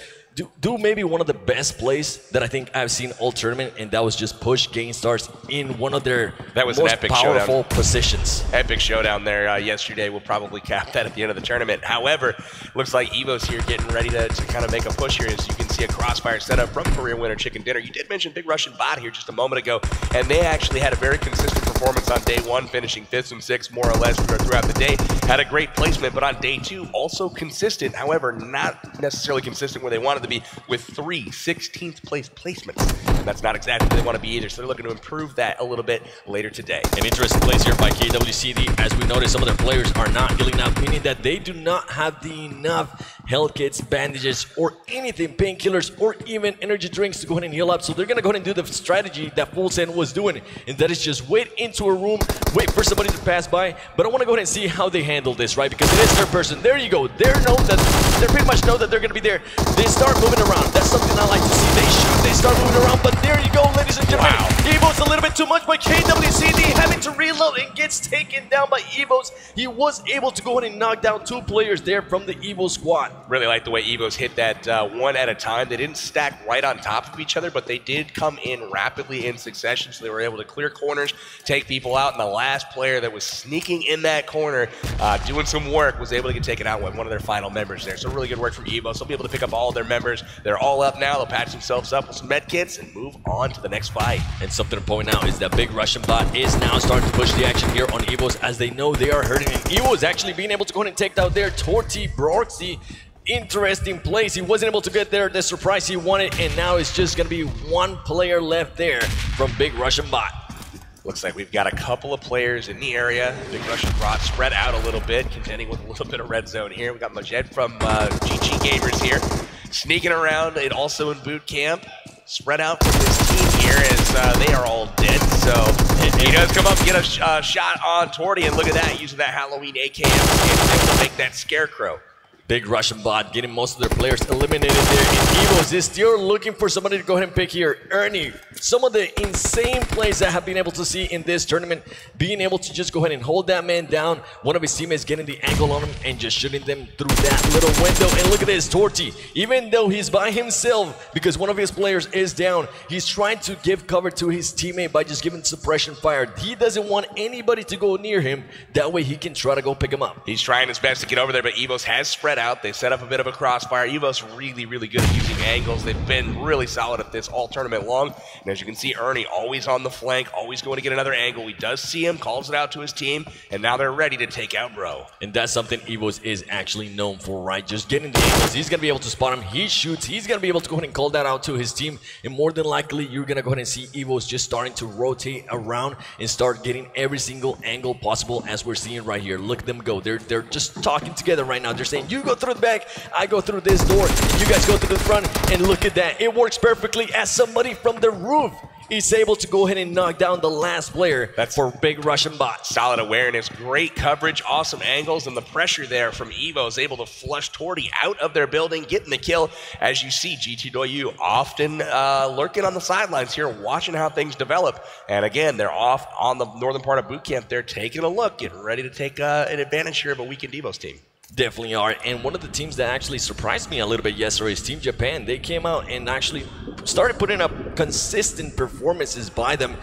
do maybe one of the best plays that I think I've seen all tournament, and that was just push GameStars in one of their most an epic powerful positions. Epic showdown there yesterday. We'll probably cap that at the end of the tournament. However, looks like Evo's here getting ready to kind of make a push here. As you can see, a crossfire setup from Korea Winter Chicken Dinner. You did mention Big Russian Bot here just a moment ago, and they actually had a very consistent performance on day one, finishing 5th and 6th more or less throughout the day. Had a great placement, but on day two, also consistent. However, not necessarily consistent where they wanted to be, with 3 16th place placements. And that's not exactly where they want to be either, so they're looking to improve that a little bit later today. An interesting place here by KWCD. As we noticed, some of their players are not healing up, meaning that they do not have enough health kits, bandages, or anything, painkillers, or even energy drinks to go ahead and heal up. So they're going to go ahead and do the strategy that Full Send was doing, and that is just wait into a room, wait for somebody to pass by. But I want to go ahead and see how they handle this, right? Because it is their person. There you go. They pretty much know that they're going to be there. They start moving around. That's something I like to see. They shoot, they start moving around, but there you go, ladies and gentlemen. Wow. Evo's a little bit too much, but KWCD having to reload and gets taken down by Evos. He was able to go ahead and knock down 2 players there from the Evo squad. Really like the way Evos hit that one at a time. They didn't stack right on top of each other, but they did come in rapidly in succession, so they were able to clear corners, take people out, and the last player that was sneaking in that corner, doing some work, was able to get taken out with one of their final members there. So really good work from Evos. They'll be able to pick up all of their members. They're all up now. They'll patch themselves up with some med kits and move on to the next fight. And something to point out is that Big Russian Bot is now starting to push the action here on Evos, as they know they are hurting. And Evos actually being able to go ahead and take down their Torty Broxy. Interesting place. He wasn't able to get there the surprise he wanted, and now it's just going to be 1 player left there from Big Russian Bot. Looks like we've got a couple of players in the area. Big Russian Bot spread out a little bit, contending with a little bit of red zone here. We've got Majed from GG Gamers here, sneaking around, and also in boot camp. Spread out from this team here as they are all dead, so he does come up and get a shot on Torty, and look at that, using that Halloween AKM able to make that Scarecrow. Big Russian Bot getting most of their players eliminated there. And Evos is still looking for somebody to go ahead and pick here. Ernie, some of the insane plays that I have been able to see in this tournament, being able to just go ahead and hold that man down, one of his teammates getting the angle on him and just shooting them through that little window. And look at this, Torty, even though he's by himself because one of his players is down, he's trying to give cover to his teammate by just giving suppression fire. He doesn't want anybody to go near him. That way he can try to go pick him up. He's trying his best to get over there, but Evos has spread out. They set up a bit of a crossfire. Evos really, really good at using angles. They've been really solid at this all tournament long. And as you can see, Ernie always on the flank, always going to get another angle. He does see him, calls it out to his team, and now they're ready to take out Bro. And that's something Evos is actually known for, right? Just getting the angles. He's going to be able to spot him. He shoots. He's going to be able to go ahead and call that out to his team. And more than likely, you're going to go ahead and see Evos just starting to rotate around and start getting every single angle possible, as we're seeing right here. Look at them go. They're just talking together right now. They're saying, you go through the back, I go through this door, and you guys go through the front. And look at that. It works perfectly as somebody from the roof is able to go ahead and knock down the last player. That's for Big Russian Bot. Solid awareness, great coverage, awesome angles, and the pressure there from Evo is able to flush Torty out of their building, getting the kill. As you see, GT Doyu often lurking on the sidelines here, watching how things develop. And again, they're off on the northern part of boot camp. They're taking a look, getting ready to take an advantage here of a weakened Evo's team. Definitely are. And one of the teams that actually surprised me a little bit yesterday is Team Japan. They came out and actually started putting up consistent performances by them.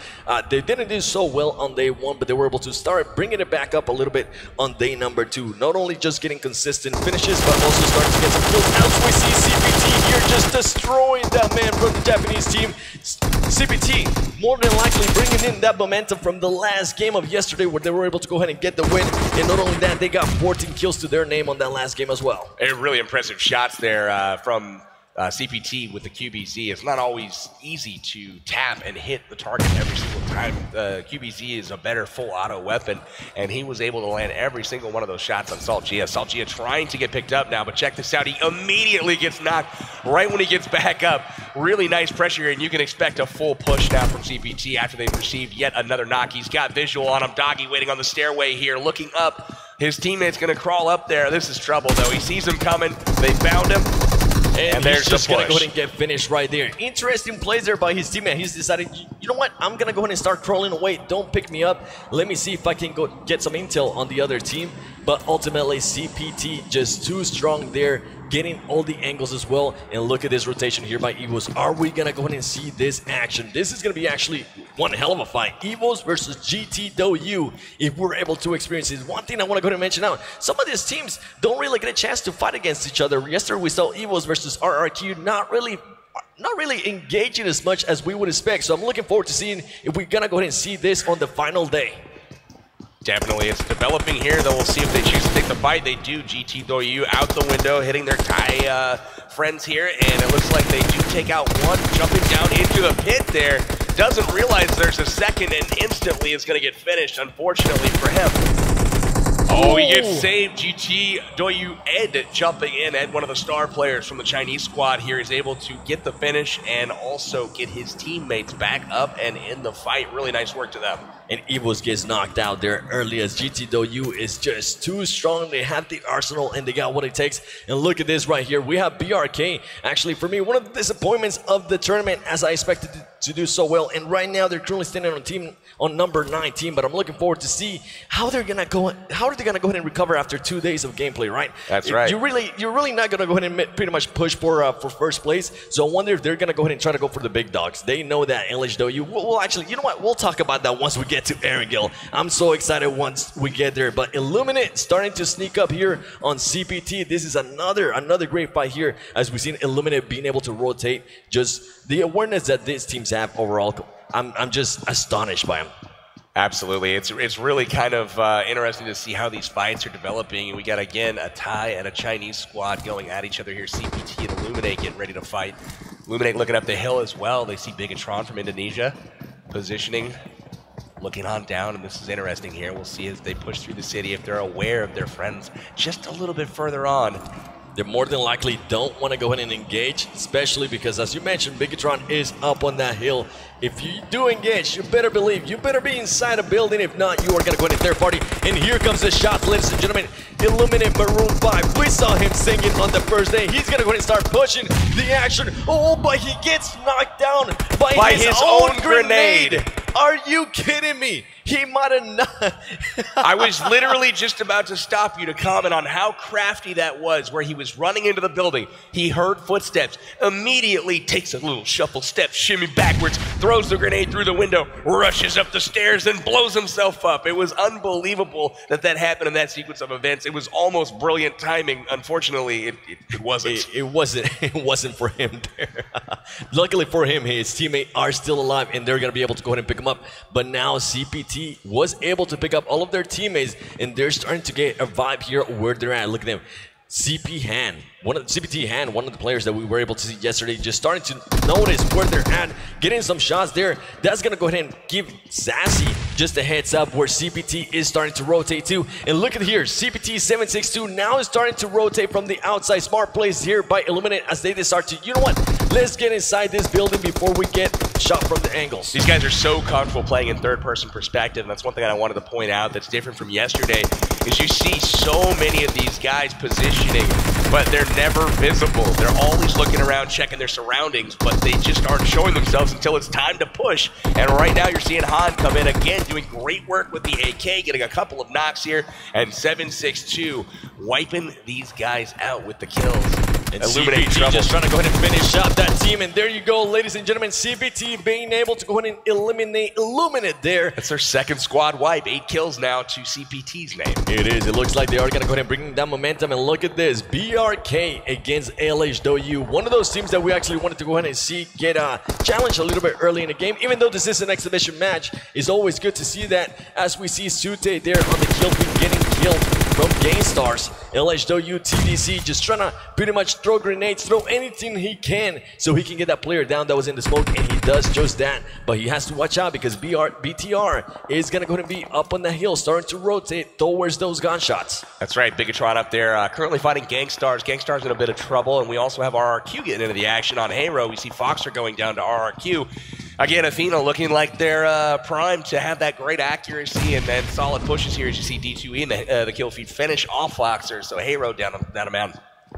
They didn't do so well on day 1, but they were able to start bringing it back up a little bit on day number 2. Not only just getting consistent finishes, but also starting to get some kills. As we see CPT here just destroying that man from the Japanese team. CPT more than likely bringing in that momentum from the last game of yesterday where they were able to go ahead and get the win. And not only that, they got 14 kills to their name on that last game as well. Really impressive shots there from CPT with the QBZ. It's not always easy to tap and hit the target every single time. QBZ is a better full auto weapon, and he was able to land every single one of those shots on Saltgia. Saltgia trying to get picked up now, but check this out. He immediately gets knocked right when he gets back up. Really nice pressure here, and you can expect a full push now from CPT after they've received yet another knock. He's got visual on him. Doggy waiting on the stairway here, looking up. His teammate's going to crawl up there. This is trouble, though. He sees him coming. They found him. And there's he's just the going to push. go ahead and get finished right there. Interesting plays there by his teammate. He's decided, you know what, I'm going to go ahead and start crawling away. Don't pick me up. Let me see if I can go get some intel on the other team. But ultimately, CPT just too strong there, getting all the angles as well. And look at this rotation here by Evos. Are we going to go ahead and see this action? This is going to be actually one hell of a fight. Evos versus GTW, if we're able to experience this. One thing I want to go ahead and mention out, some of these teams don't really get a chance to fight against each other. Yesterday we saw Evos versus RRQ not really engaging as much as we would expect. So I'm looking forward to seeing if we're going to go ahead and see this on the final day. Definitely, it's developing here, though. We'll see if they choose to take the fight. They do. GTW out the window, hitting their Kai friends here, and it looks like they do take out one, jumping down into the pit there. Doesn't realize there's a second, and instantly it's going to get finished, unfortunately for him. Oh, he gets saved. GTW Ed jumping in. Ed, one of the star players from the Chinese squad here, is able to get the finish and also get his teammates back up and in the fight. Really nice work to them. And Evos gets knocked out there early as GTW is just too strong. They have the arsenal and they got what it takes. And look at this right here. We have BRK. Actually, for me, one of the disappointments of the tournament as I expected to do so well. And right now, they're currently standing on number 9 team. But I'm looking forward to see how they're gonna go. How are they gonna go ahead and recover after 2 days of gameplay, right? That's right. You're really not gonna go ahead and pretty much push for first place. So I wonder if they're gonna go ahead and try to go for the big dogs. They know that LHW. We'll actually, you know what? We'll talk about that once we get to Erangel. I'm so excited once we get there. But Illuminate starting to sneak up here on CPT. This is another great fight here as we've seen Illuminate being able to rotate. Just the awareness that these teams have overall. I'm just astonished by them. Absolutely. It's really kind of interesting to see how these fights are developing. And we got, again, a Thai and a Chinese squad going at each other here. CPT and Illuminate getting ready to fight. Illuminate looking up the hill as well. They see Bigatron from Indonesia positioning, looking on down, and this is interesting here. We'll see as they push through the city if they're aware of their friends just a little bit further on. They more than likely don't want to go ahead and engage, especially because, as you mentioned, Bigatron is up on that hill. If you do engage, you better believe, you better be inside a building. If not, you are going to go into third party. And here comes the shot, ladies and gentlemen. Illuminate Maroon 5. We saw him singing on the first day. He's going to go ahead and start pushing the action. Oh, but he gets knocked down by his own grenade. Are you kidding me? He might have not. I was literally just about to stop you to comment on how crafty that was, where he was running into the building. He heard footsteps, immediately takes a little shuffle step, shimmy backwards, throws the grenade through the window, rushes up the stairs, and blows himself up. It was unbelievable that that happened in that sequence of events. It was almost brilliant timing. Unfortunately, it wasn't. It wasn't for him there. Luckily for him, his teammates are still alive, and they're going to be able to go ahead and pick him up. But now CPT was able to pick up all of their teammates, and they're starting to get a vibe here where they're at. Look at them. CPT Han, one of the players that we were able to see yesterday, just starting to notice where they're at, getting some shots there. That's going to go ahead and give Sassy just a heads up where CPT is starting to rotate too. And look at here, CPT 762 now is starting to rotate from the outside. Smart plays here by Illuminate as they start to, you know what, let's get inside this building before we get shot from the angles. These guys are so comfortable playing in third-person perspective, and that's one thing I wanted to point out that's different from yesterday, is you see so many of these guys positioning, but they're never visible. They're always looking around, checking their surroundings, but they just aren't showing themselves until it's time to push. And right now you're seeing Han come in again, doing great work with the AK, getting a couple of knocks here, and 762 wiping these guys out with the kills. And illuminate CPT trouble. just trying to go ahead and finish up that team. And there you go, ladies and gentlemen. CPT being able to go ahead and illuminate there. That's their second squad wipe. 8 kills now to CPT's name. It is. It looks like they are going to go ahead and bring that momentum. And look at this. BRK against LHW. One of those teams that we actually wanted to go ahead and see get challenged a little bit early in the game. Even though this is an exhibition match, it's always good to see that as we see Sute there on the kill feed getting killed from GameStars. LHW TDC just trying to pretty much throw grenades, throw anything he can so he can get that player down that was in the smoke, and he does just that. But he has to watch out because BTR is going to go and be up on the hill, starting to rotate towards those gunshots. That's right, Bigatron up there, currently fighting GameStars. GameStars in a bit of trouble, and we also have RRQ getting into the action on Hero. We see Foxer going down to RRQ. Again, Athena looking like they're primed to have that great accuracy and then solid pushes here as you see D2E and the kill feed finish off Foxer. So Hero down a man.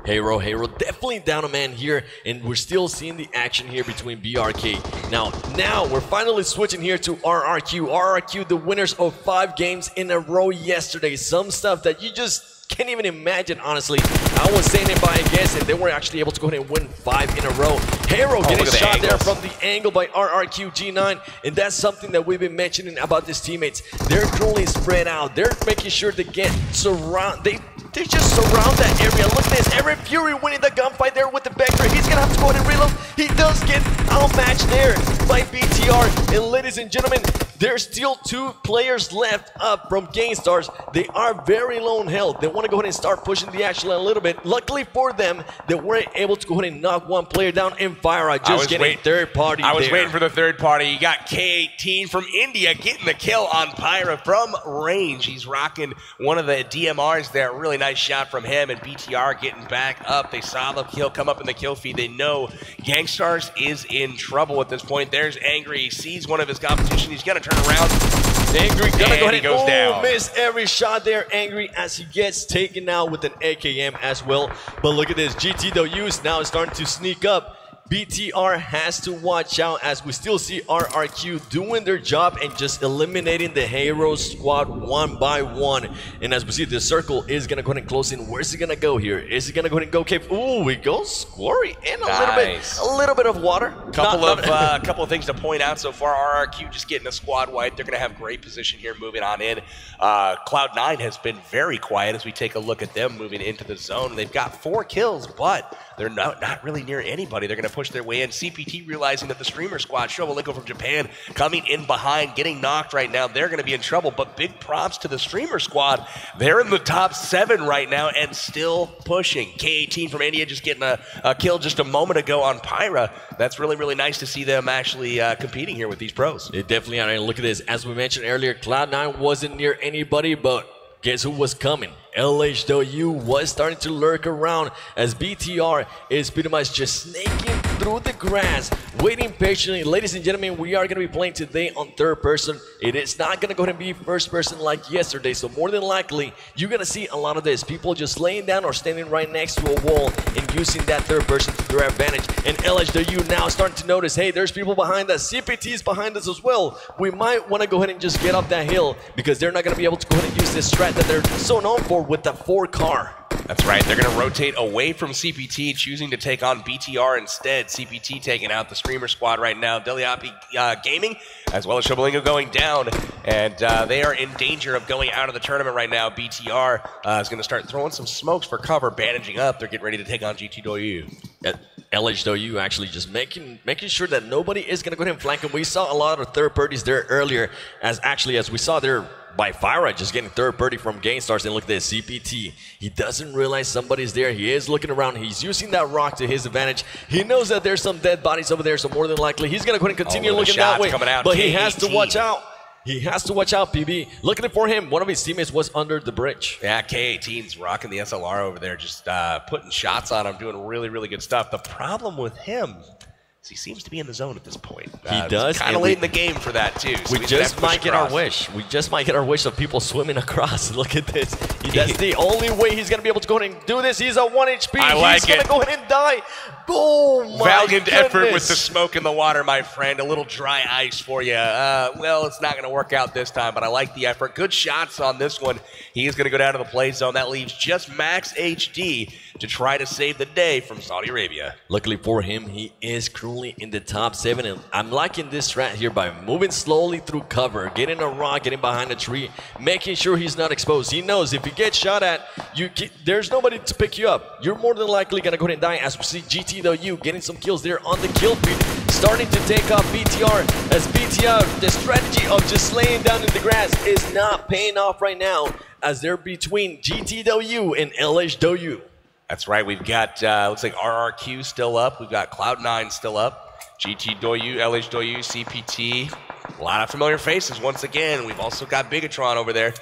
Hero definitely down a man here, and we're still seeing the action here between BRK. Now we're finally switching here to RRQ. RRQ, the winners of 5 games in a row yesterday. Some stuff that you just can't even imagine, honestly. I was saying it by a guess, and they were actually able to go ahead and win 5 in a row. Hero getting shot there from the angle by RRQ G9, and that's something that we've been mentioning about these teammates. They're currently spread out. They're making sure to get they just surround that area. Look at this. Aaron Fury winning the gunfight there with the Vector. He's going to have to go ahead and reload. He does get outmatched there by BTR. And ladies and gentlemen, there's still 2 players left up from GameStars. They are very low in health. They want to go ahead and start pushing the action a little bit. Luckily for them, they were able to go ahead and knock 1 player down, and Fire just getting third party I was there. waiting for the third party. You got K18 from India getting the kill on Pyra from range. He's rocking one of the DMRs there. Really nice shot from him, and BTR getting back up. They saw the kill come up in the kill feed. They know GameStars is in trouble at this point. There's Angry. He sees one of his competition. He's going to turn around. Angry gonna go ahead and goes down. Miss every shot there, Angry, as he gets taken out with an AKM as well. But look at this, GTW's now starting to sneak up. BTR has to watch out as we still see RRQ doing their job and just eliminating the Hero squad 1 by 1. And as we see, the circle is going to go ahead and close in. Where's he going to go here? Is he going to go ahead and go cave? Ooh, he goes Squarry in a little bit of water. Couple of things to point out so far. RRQ just getting a squad wipe. They're going to have great position here moving on in. Cloud9 has been very quiet as we take a look at them moving into the zone. They've got 4 kills, but they're not really near anybody. They're going to push their way in. CPT realizing that the streamer squad, Shobolenko from Japan, coming in behind, getting knocked right now. They're going to be in trouble, but big props to the streamer squad. They're in the top 7 right now and still pushing. K18 from India just getting a kill just a moment ago on Pyra. That's really, really nice to see them actually competing here with these pros. They definitely are. And look at this. As we mentioned earlier, Cloud9 wasn't near anybody, but guess who was coming? LHW was starting to lurk around as BTR is pretty much just snaking through the grass, waiting patiently. Ladies and gentlemen, we are going to be playing today on third person. It is not going to go ahead and be first person like yesterday, so more than likely, you're going to see a lot of this. People just laying down or standing right next to a wall and using that third person to their advantage. And LHW now starting to notice, hey, there's people behind us. CPT is behind us as well. We might want to go ahead and just get off that hill because they're not going to be able to go ahead and use this strat that they're so known for with the 4 car. That's right. They're going to rotate away from CPT, choosing to take on BTR instead. CPT taking out the streamer squad right now. Deliapi Gaming, as well as Shobolenko going down, and they are in danger of going out of the tournament right now. BTR is going to start throwing some smokes for cover, bandaging up. They're getting ready to take on GTW. LHW actually just making sure that nobody is going to go ahead and flank him. We saw a lot of third parties there earlier, as we saw there by Fyra just getting third party from GameStars. And look at this, CPT. He doesn't realize somebody's there. He is looking around. He's using that rock to his advantage. He knows that there's some dead bodies over there, so more than likely he's going to go ahead and continue looking that way. But he has to watch out. He has to watch out, PB. Looking for him. One of his teammates was under the bridge. Yeah, K18's rocking the SLR over there, just putting shots on him, doing really, really good stuff. The problem with him, He seems to be in the zone at this point. He does. Kind of late in the game for that, too. So we just might get our wish. We just might get our wish of people swimming across. Look at this. That's the only way he's going to be able to go ahead and do this. He's at 1 HP. He's going to go ahead and die. Boom. Valiant effort with the smoke in the water, my friend. A little dry ice for you. Well, it's not going to work out this time, but I like the effort. Good shots on this one. He is going to go down to the play zone. That leaves just Max HD to try to save the day from Saudi Arabia. Luckily for him, he is currently in the top 7, and I'm liking this strat here by moving slowly through cover, getting a rock, getting behind a tree, making sure he's not exposed. He knows if you get shot at, there's nobody to pick you up. You're more than likely going to go ahead and die, as we see GTW getting some kills there on the kill feed, starting to take off BTR, as BTR, the strategy of just laying down in the grass is not paying off right now, as they're between GTW and LHW. That's right. We've got, looks like RRQ still up. We've got Cloud9 still up. GTW, LHW, CPT. A lot of familiar faces once again. We've also got Bigatron over there.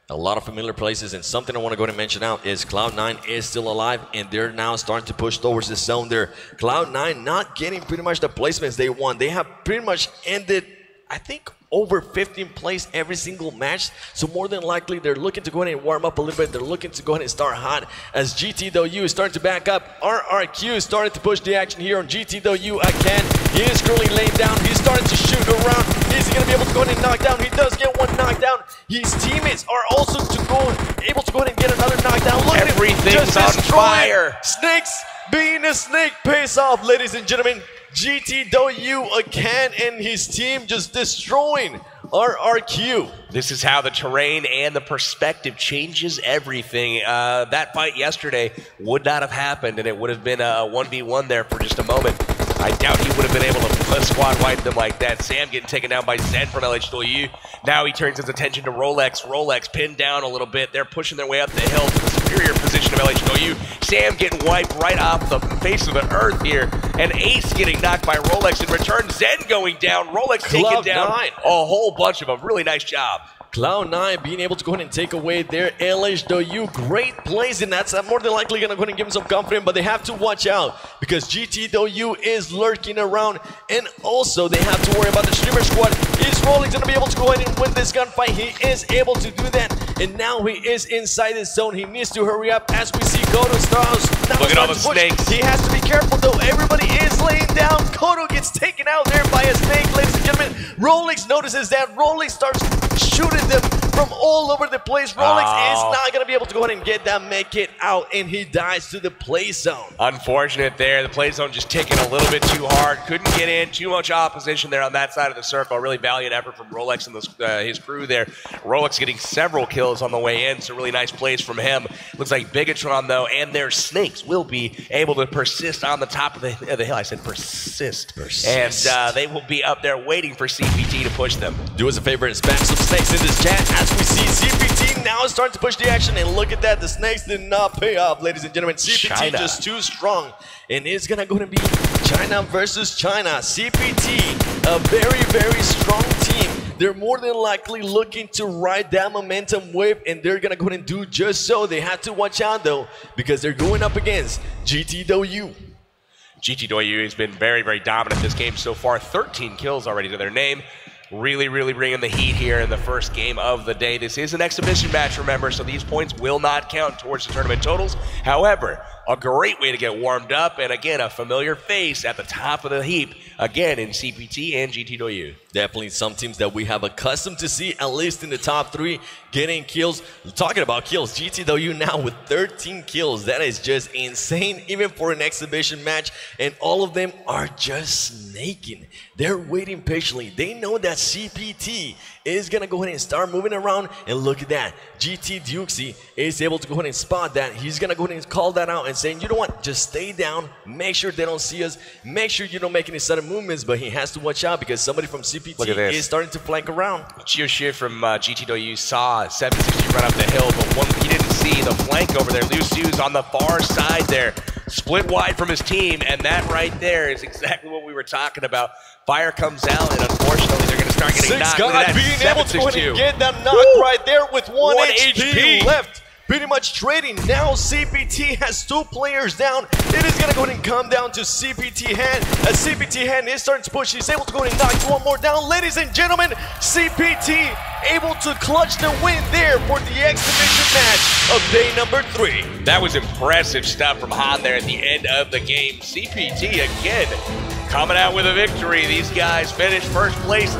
A lot of familiar places, and something I want to go ahead and mention out is Cloud9 is still alive, and they're now starting to push towards the zone there. Cloud9 not getting pretty much the placements they want. They have pretty much ended, I think, over 15 plays every single match. So more than likely, they're looking to go ahead and warm up a little bit. They're looking to go ahead and start hot as GTW is starting to back up. RRQ is starting to push the action here on GTW again. He is currently laying down. He's starting to shoot around. Is he going to be able to go ahead and knock down? He does get one knockdown. His teammates are also able to go ahead and get another knockdown. Look at him. Everything's on fire. Snakes being a snake pays off, ladies and gentlemen. GTW again and his team just destroying RRQ. This is how the terrain and the perspective changes everything. That fight yesterday would not have happened, and it would have been a 1v1 there for just a moment. I doubt he would have been able to squad wipe them like that. Sam getting taken down by Zen from LHW. Now he turns his attention to Rolex. Rolex pinned down a little bit. They're pushing their way up the hill to the superior position of LHW. Sam getting wiped right off the face of the earth here. And Ace getting knocked by Rolex in return. Zen going down. Rolex taking down a whole bunch of them. Really nice job. Cloud9 being able to go ahead and take away their LHW. Great plays, and that's more than likely going to go ahead and give them some confidence, but they have to watch out because GTW is lurking around, and also they have to worry about the streamer squad. Is Rolex going to be able to go ahead and win this gunfight? He is able to do that, and now he is inside his zone. He needs to hurry up as we see Kodo Strauss. Look at all the snakes. He has to be careful, though. Everybody is laying down. Kodo gets taken out there by a snake, ladies and gentlemen. Rolex notices that. Rolex starts shooting them from all over the place. Rolex is not going to be able to go ahead and get that make it out, and he dies to the play zone. Unfortunate there. The play zone just taking a little bit too hard. Couldn't get in. Too much opposition there on that side of the circle. Really valiant effort from Rolex and his crew there. Rolex getting several kills on the way in, so really nice plays from him. Looks like Bigatron, though, and their snakes will be able to persist on the top of the hill. I said persist. And they will be up there waiting for CPT to push them. Do us a favor and spam some snakes in this chat as we see CPT now starting to push the action, and look at that, the snakes did not pay off, ladies and gentlemen. CPT just too strong, and it's gonna go to be China versus China. CPT, a very, very strong team. They're more than likely looking to ride that momentum wave, and they're gonna go ahead and do just so. They have to watch out though, because they're going up against GTW. GTW has been very, very dominant this game so far. 13 kills already to their name. Really, really bringing the heat here in the first game of the day. This is an exhibition match, remember, so these points will not count towards the tournament totals. However, a great way to get warmed up, and again, a familiar face at the top of the heap, again, in CPT and GTW. Definitely some teams that we have accustomed to see, at least in the top 3, getting kills. Talking about kills, GTW now with 13 kills. That is just insane, even for an exhibition match, and all of them are just snaking. They're waiting patiently. They know that CPT is going to go ahead and start moving around, and look at that. GT Dukesy is able to go ahead and spot that. He's going to go ahead and call that out and saying, you know what, just stay down, make sure they don't see us, make sure you don't make any sudden movements, but he has to watch out because somebody from CPT is starting to flank around. Chio from GTW saw 760 run up the hill, but one he didn't see the flank over there. Liu Su's on the far side there, split wide from his team, and that right there is exactly what we were talking about. Fire comes out, and unfortunately, they're going to start getting knocked. Six God being able to go ahead and get that knock right there with 1 HP left. pretty much trading. Now CPT has 2 players down. It is gonna go ahead and come down to CPT Hand. As CPT Hand is starting to push, he's able to go ahead and knock 1 more down. Ladies and gentlemen, CPT able to clutch the win there for the exhibition match of day number 3. That was impressive stuff from Han there at the end of the game. CPT again coming out with a victory. These guys finished first place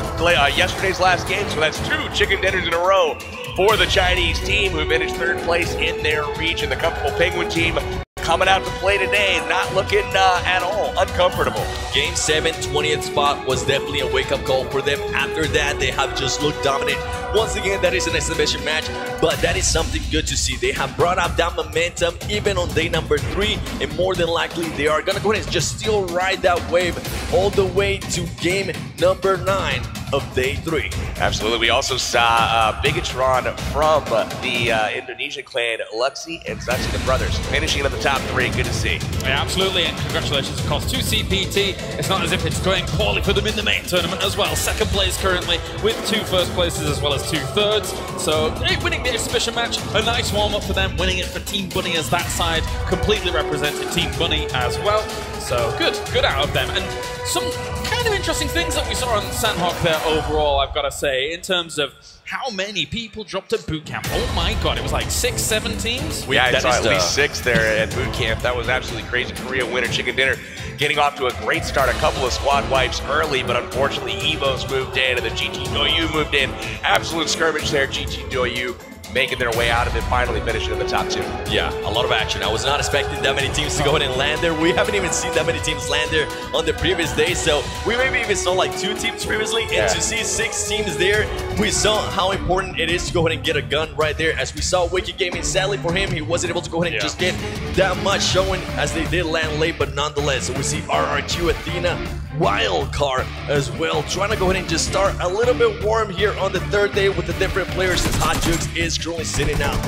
yesterday's last game, so that's 2 chicken dinners in a row for the Chinese team, who finished 3rd place in their region. The Comfortable Penguin team coming out to play today, not looking at all uncomfortable. Game 7, 20th spot was definitely a wake-up call for them. After that, they have just looked dominant. Once again, that is an exhibition match, but that is something good to see. They have brought up that momentum even on day number 3, and more than likely, they are going to go ahead and just still ride that wave all the way to game number 9 of day 3. Absolutely. We also saw Bigatron from the Indonesian clan, Luxi and Zachi, the brothers, finishing at the top 3. Good to see. Yeah, absolutely, and congratulations, of course, to CPT. It's not as if it's going poorly for them in the main tournament as well. 2nd place currently with 2 first places as well as 2 thirds. So winning the exhibition match, a nice warm-up for them. Winning it for Team Bunny as that side completely represented Team Bunny as well. So good out of them. And some kind of interesting things that we saw on Sanhok there overall, I've got to say, in terms of how many people dropped at boot camp. Oh my god, it was like 6, 7 teams? Yeah, I saw at least 6 there at boot camp. That was absolutely crazy. Korea winner Chicken Dinner getting off to a great start. A couple of squad wipes early, but unfortunately EVOs moved in and the GT Doyu moved in. Absolute skirmish there, GT Doyu making their way out of it, finally finishing in the top 2. Yeah, a lot of action. I was not expecting that many teams to go ahead and land there. We haven't even seen that many teams land there on the previous day, so we maybe even saw like 2 teams previously, and to see 6 teams there, we saw how important it is to go ahead and get a gun right there. As we saw Wicked Gaming, sadly for him, he wasn't able to go ahead and just get that much showing, as they did land late, but nonetheless, so we see RRQ, Athena, Wildcard as well, trying to go ahead and just start a little bit warm here on the 3rd day with the different players, since Hot Jukes is currently sitting out.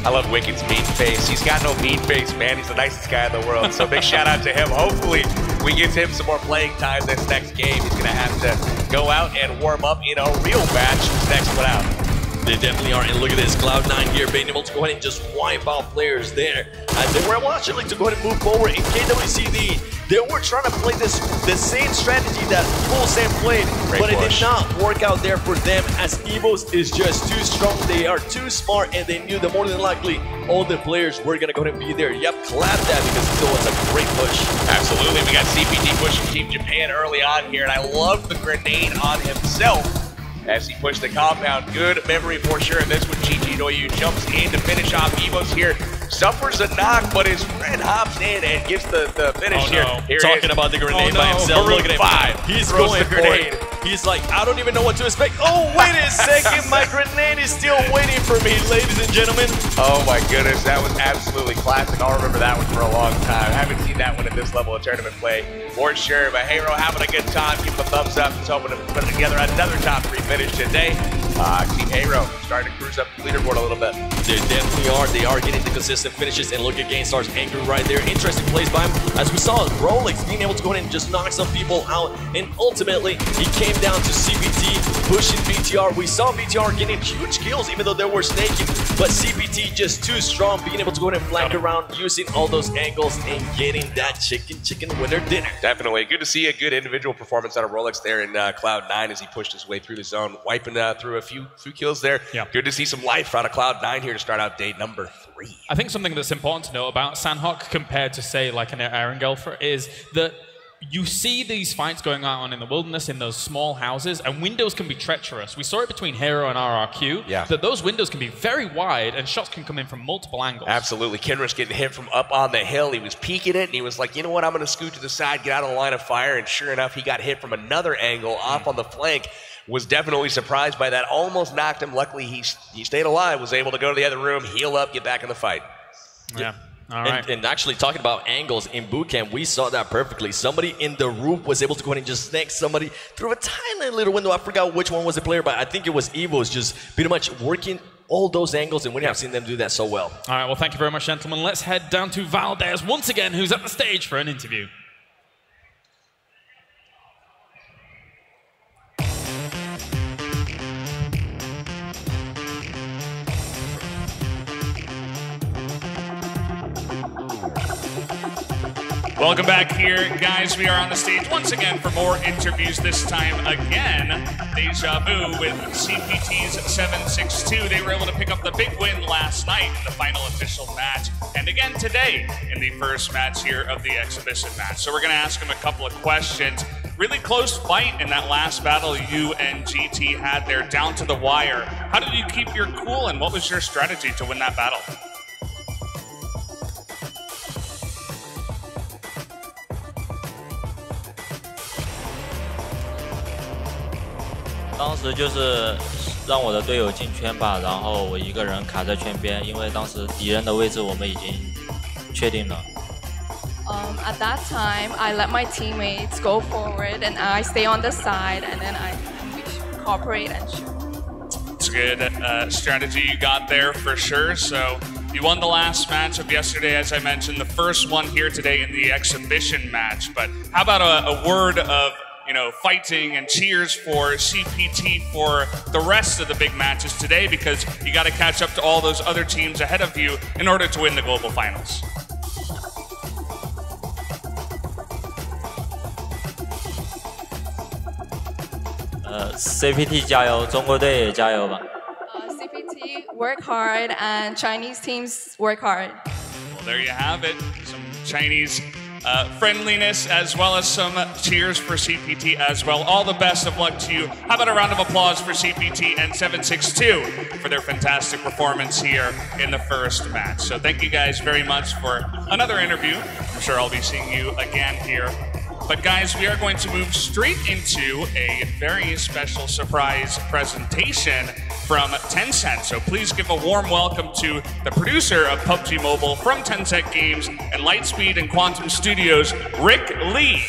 I love Wicked's mean face. He's got no mean face, man. He's the nicest guy in the world. So big shout out to him. Hopefully we give him some more playing time this next game. He's going to have to go out and warm up in a real match this next one out. They definitely are, and look at this, Cloud9 here being able to go ahead and just wipe out players there. As they were able actually to go ahead and move forward in KWCD, they were trying to play the same strategy that Full Sam played, but it did not work out there for them, as EVOS is just too strong, they are too smart, and they knew that more than likely all the players were going to go ahead and be there. Yep, clap that, because it still was a great push. Absolutely, we got CPT pushing Team Japan early on here, and I love the grenade on himself as he pushed the compound. Good memory for sure. And this one, GT Doyu jumps in to finish off EVOS here. Suffers a knock, but his friend hops in and gets the finish here. Talking about the grenade by himself. Maroon Look at him. 5. He's throws going the grenade. for it. He's like, I don't even know what to expect. Oh, wait a second. My grenade is still waiting for me, ladies and gentlemen. Oh my goodness, that was absolutely classic. I'll remember that one for a long time. I haven't seen that one at this level of tournament play for sure. But Hero having a good time. Give him a thumbs up. He's hoping to put together another top 3 finish today. Team Hero starting to cruise up the leaderboard a little bit. They definitely are. They are getting the consistent finishes, and look at GameStar's anchor right there. Interesting plays by him. As we saw, Rolex being able to go ahead and just knock some people out, and ultimately he came down to CPT pushing BTR. We saw BTR getting huge kills even though they were snaking, but CPT just too strong, being able to go ahead and flank around, using all those angles and getting that chicken winner dinner. Definitely. Good to see a good individual performance out of Rolex there in Cloud9 as he pushed his way through the zone, wiping through a few kills there. Yeah. Good to see some life out of Cloud9 here to start out day number 3. I think something that's important to know about Sanhok compared to, say, like an Erangel is that you see these fights going on in the wilderness in those small houses, and windows can be treacherous. We saw it between Hero and RRQ, that those windows can be very wide and shots can come in from multiple angles. Absolutely. Kinross getting hit from up on the hill. He was peeking it, and he was like, you know what, I'm going to scoot to the side, get out of the line of fire, and sure enough, he got hit from another angle off on the flank. Was definitely surprised by that. Almost knocked him. Luckily, he stayed alive, was able to go to the other room, heal up, get back in the fight. Yeah. All right. And actually talking about angles in boot camp, we saw that perfectly. Somebody in the roof was able to go ahead and just snake somebody through a tiny little window. I forgot which one was the player, but I think it was Evo's just pretty much working all those angles, and we have seen them do that so well. All right, well, thank you very much, gentlemen. Let's head down to Valdez once again, who's at the stage for an interview. Welcome back here, guys. We are on the stage once again for more interviews, this time again. Deja vu with CPT's 762. They were able to pick up the big win last night in the final official match, and again today in the first match here of the exhibition match. So we're going to ask them a couple of questions. Really close fight in that last battle you and GT had there, down to the wire. How did you keep your cool, and what was your strategy to win that battle?当时就是让我的队友进圈吧，然后我一个人卡在圈边，因为当时敌人的位置我们已经确定了。At that time, I let my teammates go forward and I stay on the side, and then we cooperate and shoot. It's a good strategy you got there for sure. So you won the last match of yesterday, as I mentioned, the first one here today in the exhibition match. But how about a word of fighting and cheers for CPT for the rest of the big matches today, because you got to catch up to all those other teams ahead of you in order to win the global finals. CPT 加油，中国队也加油吧。CPT work hard and Chinese teams work hard. Well, there you have it. Some Chinese friendliness, as well as some cheers for CPT as well. All the best of luck to you. How about a round of applause for CPT and 762 for their fantastic performance here in the first match. So thank you guys very much for another interview. I'm sure I'll be seeing you again here. But guys, we are going to move straight into a very special surprise presentation from Tencent. So please give a warm welcome to the producer of PUBG Mobile from Tencent Games and Lightspeed and Quantum Studios, Rick Lee.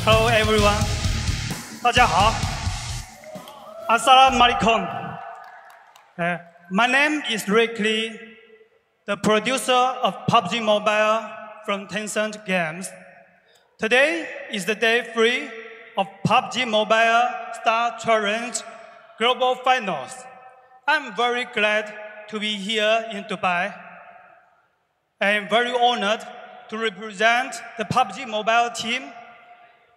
Hello everyone. 大家好. Assalamu alaikum. My name is Rick Lee, the producer of PUBG Mobile from Tencent Games. Today is the day 3 of PUBG Mobile Star Challenge Global Finals. I'm very glad to be here in Dubai. I am very honored to represent the PUBG Mobile team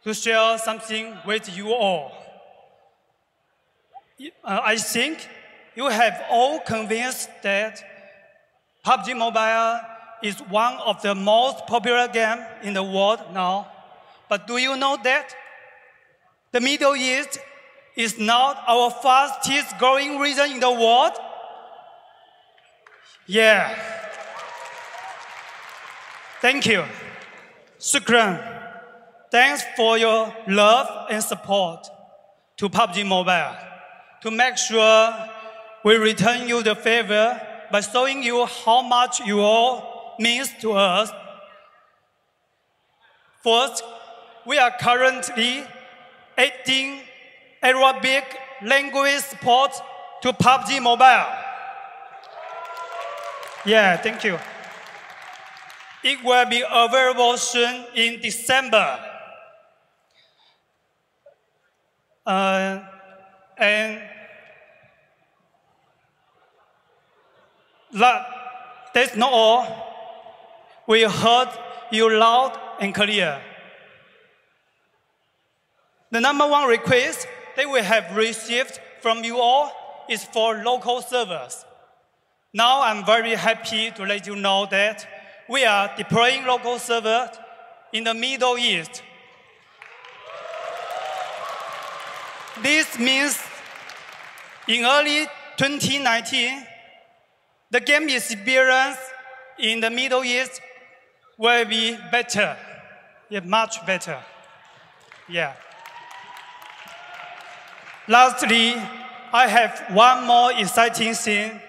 to share something with you all. I think you have all convinced that PUBG Mobile is one of the most popular games in the world now. But do you know that the Middle East is not our fastest growing region in the world? Yeah. Thank you. Shukran. Thanks for your love and support to PUBG Mobile. To make sure we return you the favor by showing you how much you all means to us. First, we are currently adding Arabic language support to PUBG Mobile. Yeah, thank you. It will be available soon in December. And that's not all. We heard you loud and clear. The #1 request that we have received from you all is for local servers. Now I'm very happy to let you know that we are deploying local servers in the Middle East. This means in early 2019, the game experience in the Middle East will be better, much better. Yeah. Lastly, I have one more exciting thing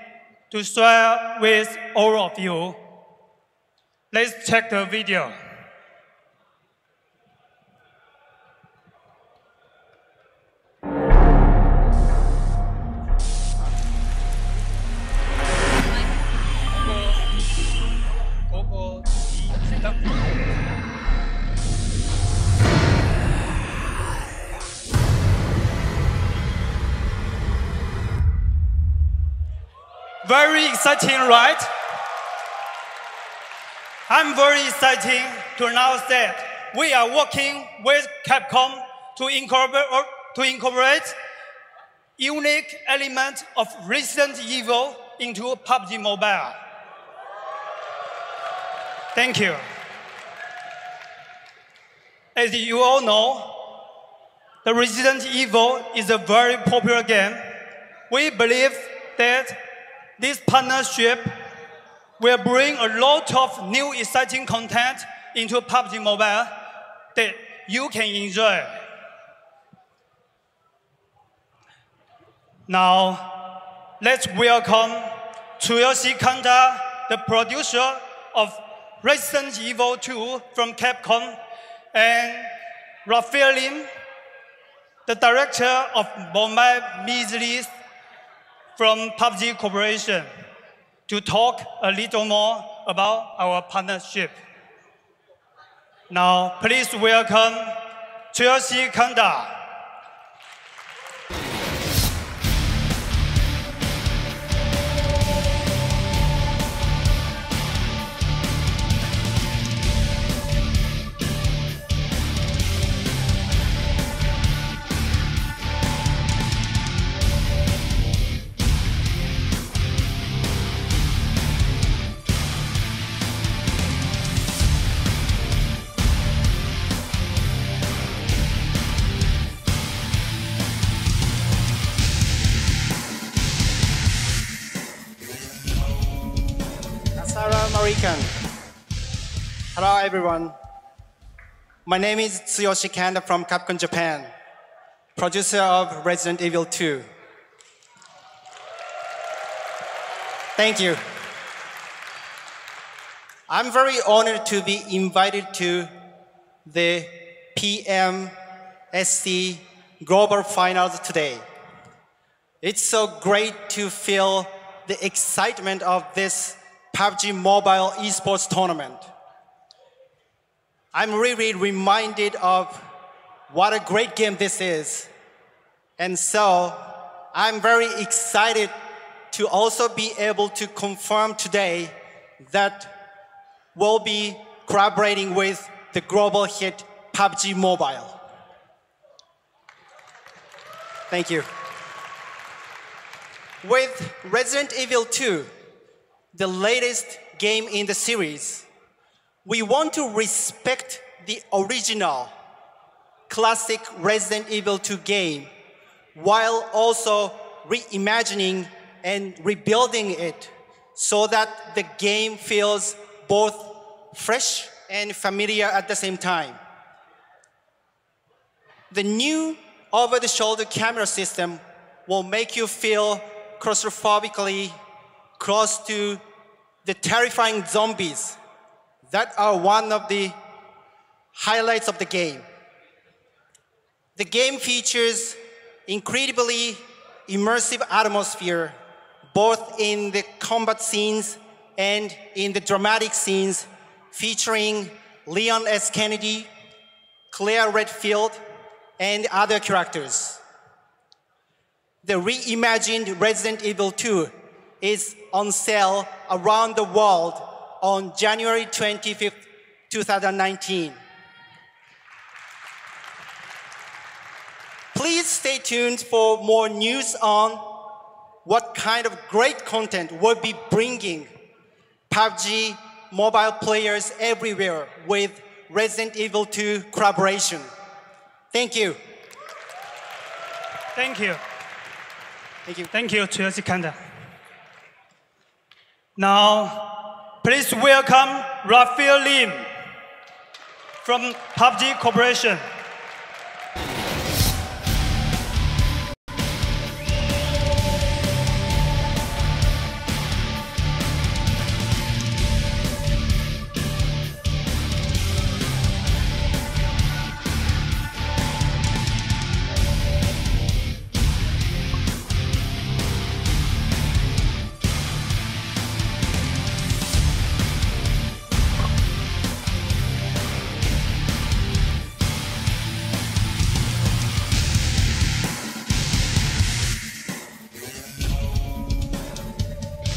to share with all of you. Let's check the video. Very exciting, right? I'm very excited to announce that we are working with Capcom to incorporate unique elements of Resident Evil into PUBG Mobile. Thank you. As you all know, the Resident Evil is a very popular game. We believe that this partnership will bring a lot of new exciting content into PUBG Mobile that you can enjoy. Now, let's welcome Tsuyoshi Kanda, the producer of Resident Evil 2 from Capcom, and Raphael Lim, the director of Mobile Measles from PUBG Corporation, to talk a little more about our partnership. Now, please welcome Tsuyoshi Kanda. Hello everyone. My name is Tsuyoshi Kanda from Capcom Japan, producer of Resident Evil 2. Thank you. I'm very honored to be invited to the PMSC Global Finals today. It's so great to feel the excitement of this PUBG Mobile eSports tournament. I'm really reminded of what a great game this is. And so I'm very excited to also be able to confirm today that we'll be collaborating with the global hit PUBG Mobile. Thank you. With Resident Evil 2, the latest game in the series, we want to respect the original classic Resident Evil 2 game while also reimagining and rebuilding it so that the game feels both fresh and familiar at the same time. The new over-the-shoulder camera system will make you feel claustrophobically close to the terrifying zombies that are one of the highlights of the game. The game features incredibly immersive atmosphere, both in the combat scenes and in the dramatic scenes, featuring Leon S. Kennedy, Claire Redfield, and other characters. The reimagined Resident Evil 2 is on sale around the world on January 25th, 2019. Please stay tuned for more news on what kind of great content we'll be bringing PUBG mobile players everywhere with Resident Evil 2 collaboration. Thank you. Thank you. Thank you. Thank you, Tsuyoshi Kanda. Now, please welcome Raphael Lim from PUBG Corporation.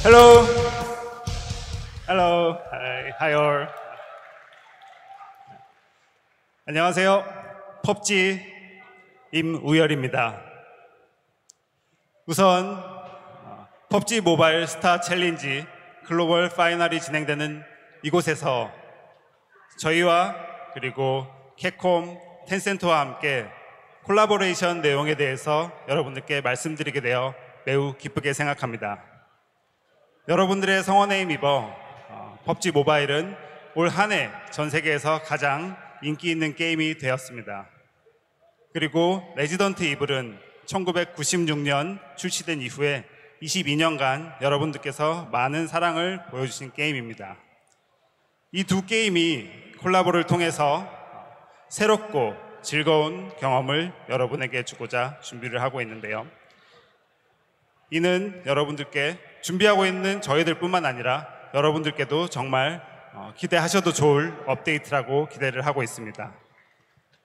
Hello. Hello. Hi all. 안녕하세요. 펍지 임우열입니다. 우선 펍지 모바일 스타 챌린지 글로벌 파이널이 진행되는 이곳에서 저희와 그리고 캡콤, 텐센트와 함께 콜라보레이션 내용에 대해서 여러분들께 말씀드리게 되어 매우 기쁘게 생각합니다. 여러분들의 성원에 힘입어 펍지 모바일은 올 한 해 전 세계에서 가장 인기 있는 게임이 되었습니다. 그리고 레지던트 이블은 1996년 출시된 이후에 22년간 여러분들께서 많은 사랑을 보여주신 게임입니다. 이 두 게임이 콜라보를 통해서 새롭고 즐거운 경험을 여러분에게 주고자 준비를 하고 있는데요. 이는 여러분들께 준비하고 있는 저희들 뿐만 아니라 여러분들께도 정말 기대하셔도 좋을 업데이트라고 기대를 하고 있습니다.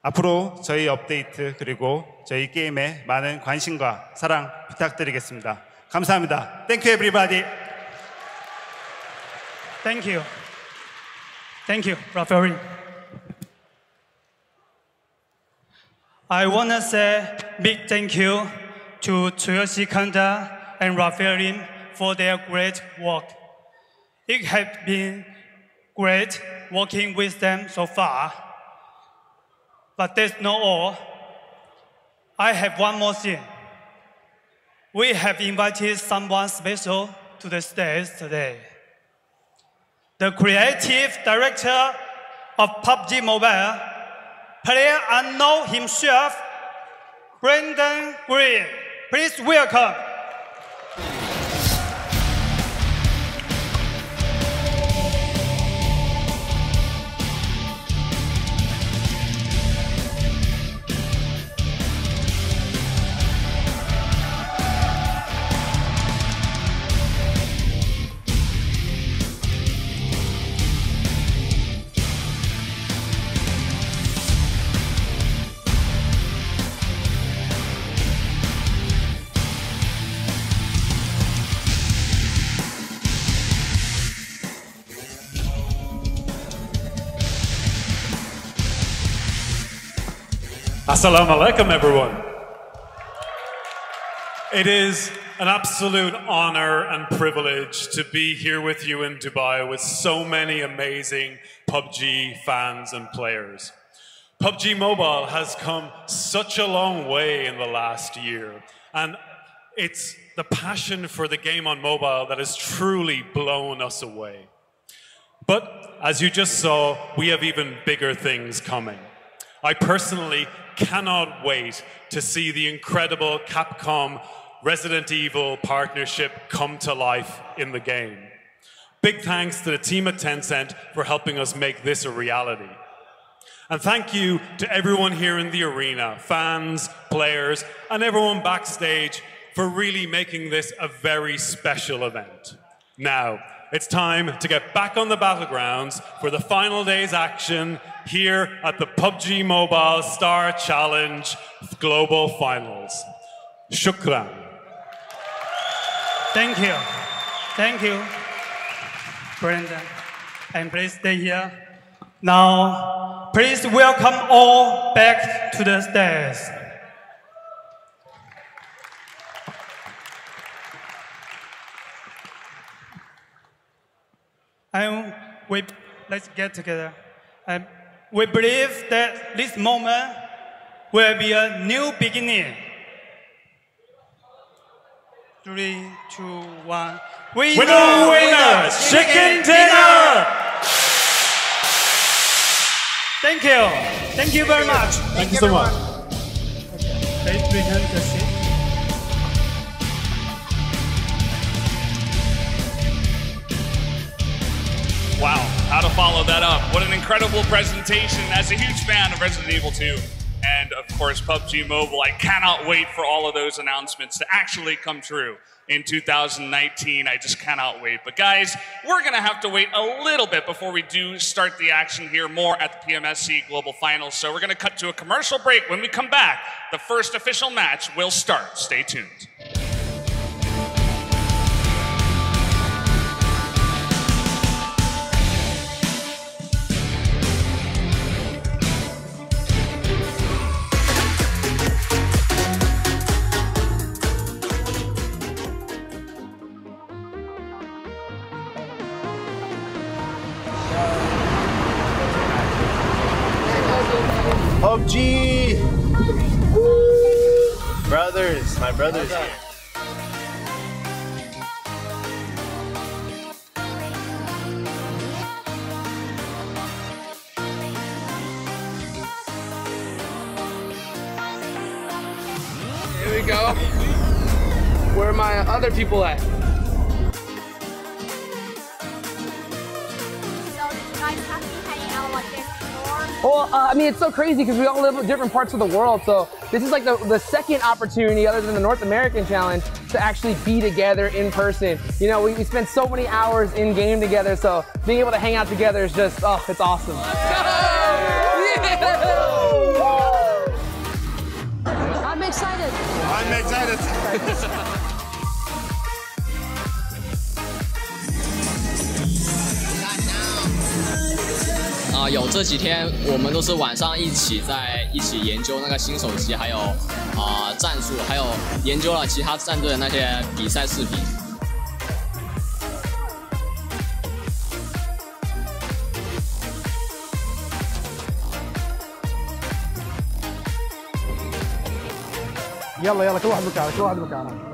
앞으로 저희 업데이트 그리고 저희 게임에 많은 관심과 사랑 부탁드리겠습니다. 감사합니다. Thank you everybody. Thank you. Thank you, referee. I want to say big thank you to Tsuyoshi Kanda and Raphael for their great work. It has been great working with them so far. But that's not all. I have one more thing. We have invited someone special to the stage today. The creative director of PUBG Mobile, player unknown himself, Brandon Green. Please welcome. Assalamu alaikum, everyone. It is an absolute honor and privilege to be here with you in Dubai with so many amazing PUBG fans and players. PUBG Mobile has come such a long way in the last year, and it's the passion for the game on mobile that has truly blown us away. But as you just saw, we have even bigger things coming. I personally cannot wait to see the incredible Capcom Resident Evil partnership come to life in the game. Big thanks to the team at Tencent for helping us make this a reality. And thank you to everyone here in the arena, fans, players, and everyone backstage for really making this a very special event. Now, it's time to get back on the battlegrounds for the final day's action here at the PUBG Mobile Star Challenge Global Finals. Shukran. Thank you. Thank you, Brandon. And please stay here. Now, please welcome all back to the stage. And let's get together. And we believe that this moment will be a new beginning. 3, 2, 1. Winner! Chicken dinner! Thank you. Thank you very much. Thank you so much. Please return to the seat. Wow, how to follow that up. What an incredible presentation. As a huge fan of Resident Evil 2 and, of course, PUBG Mobile, I cannot wait for all of those announcements to actually come true in 2019. I just cannot wait. But guys, we're going to have to wait a little bit before we do start the action here more at the PMSC Global Finals. So we're going to cut to a commercial break. When we come back, the first official match will start. Stay tuned. PUBG! Brothers, my brothers here. Here we go. Where are my other people at? Well, I mean, it's so crazy because we all live in different parts of the world. So this is like the second opportunity, other than the North American Challenge, to actually be together in person. You know, we spent so many hours in game together. So being able to hang out together is just, oh, it's awesome. I'm excited. I'm excited. 有这几天我们都是晚上一起研究那个新手机，还有战术，还有研究了其他战队的那些比赛视频。يلا كل واحد مكانه.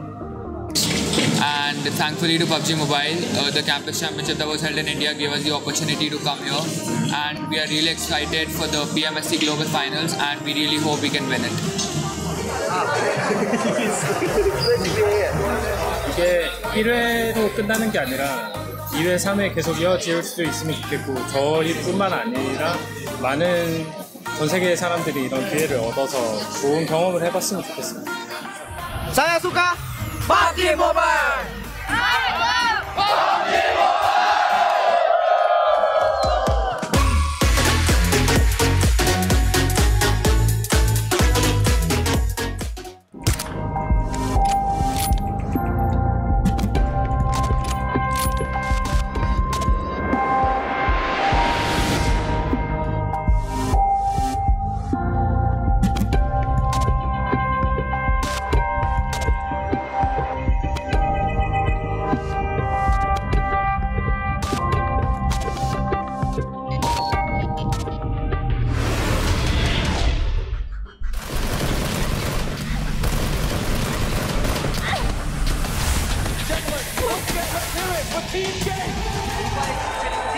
And thankfully to PUBG Mobile, the campus championship that was held in India gave us the opportunity to come here, and we are really excited for the PMSC Global Finals, and we really hope we can win it. 이게 1회로 끝나는 게 아니라 2회, 3회 계속 이어질 수도 있으면 좋겠고, 저희뿐만 아니라 많은 전 세계의 사람들이 이런 기회를 얻어서 좋은 경험을 해봤으면 좋겠습니다. Saya suka PUBG Mobile.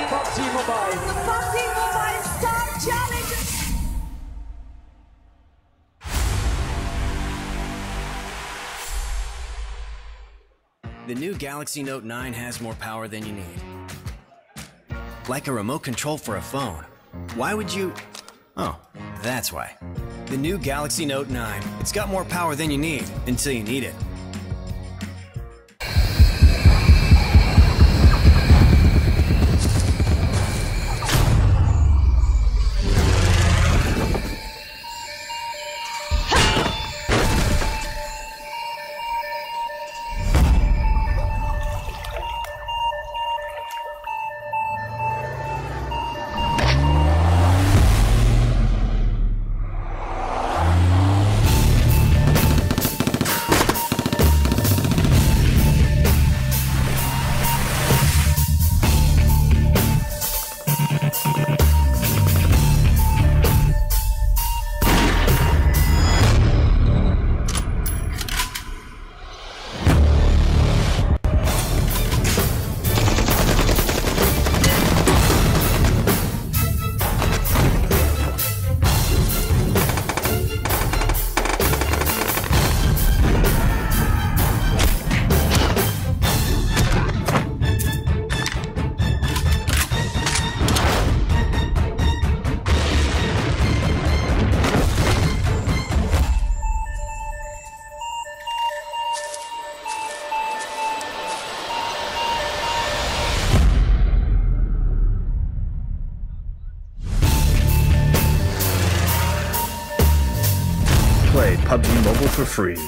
PUBG Mobile. The new Galaxy Note 9 has more power than you need. Like a remote control for a phone. Why would you... Oh, that's why. The new Galaxy Note 9. It's got more power than you need, until you need it. Play PUBG Mobile for free.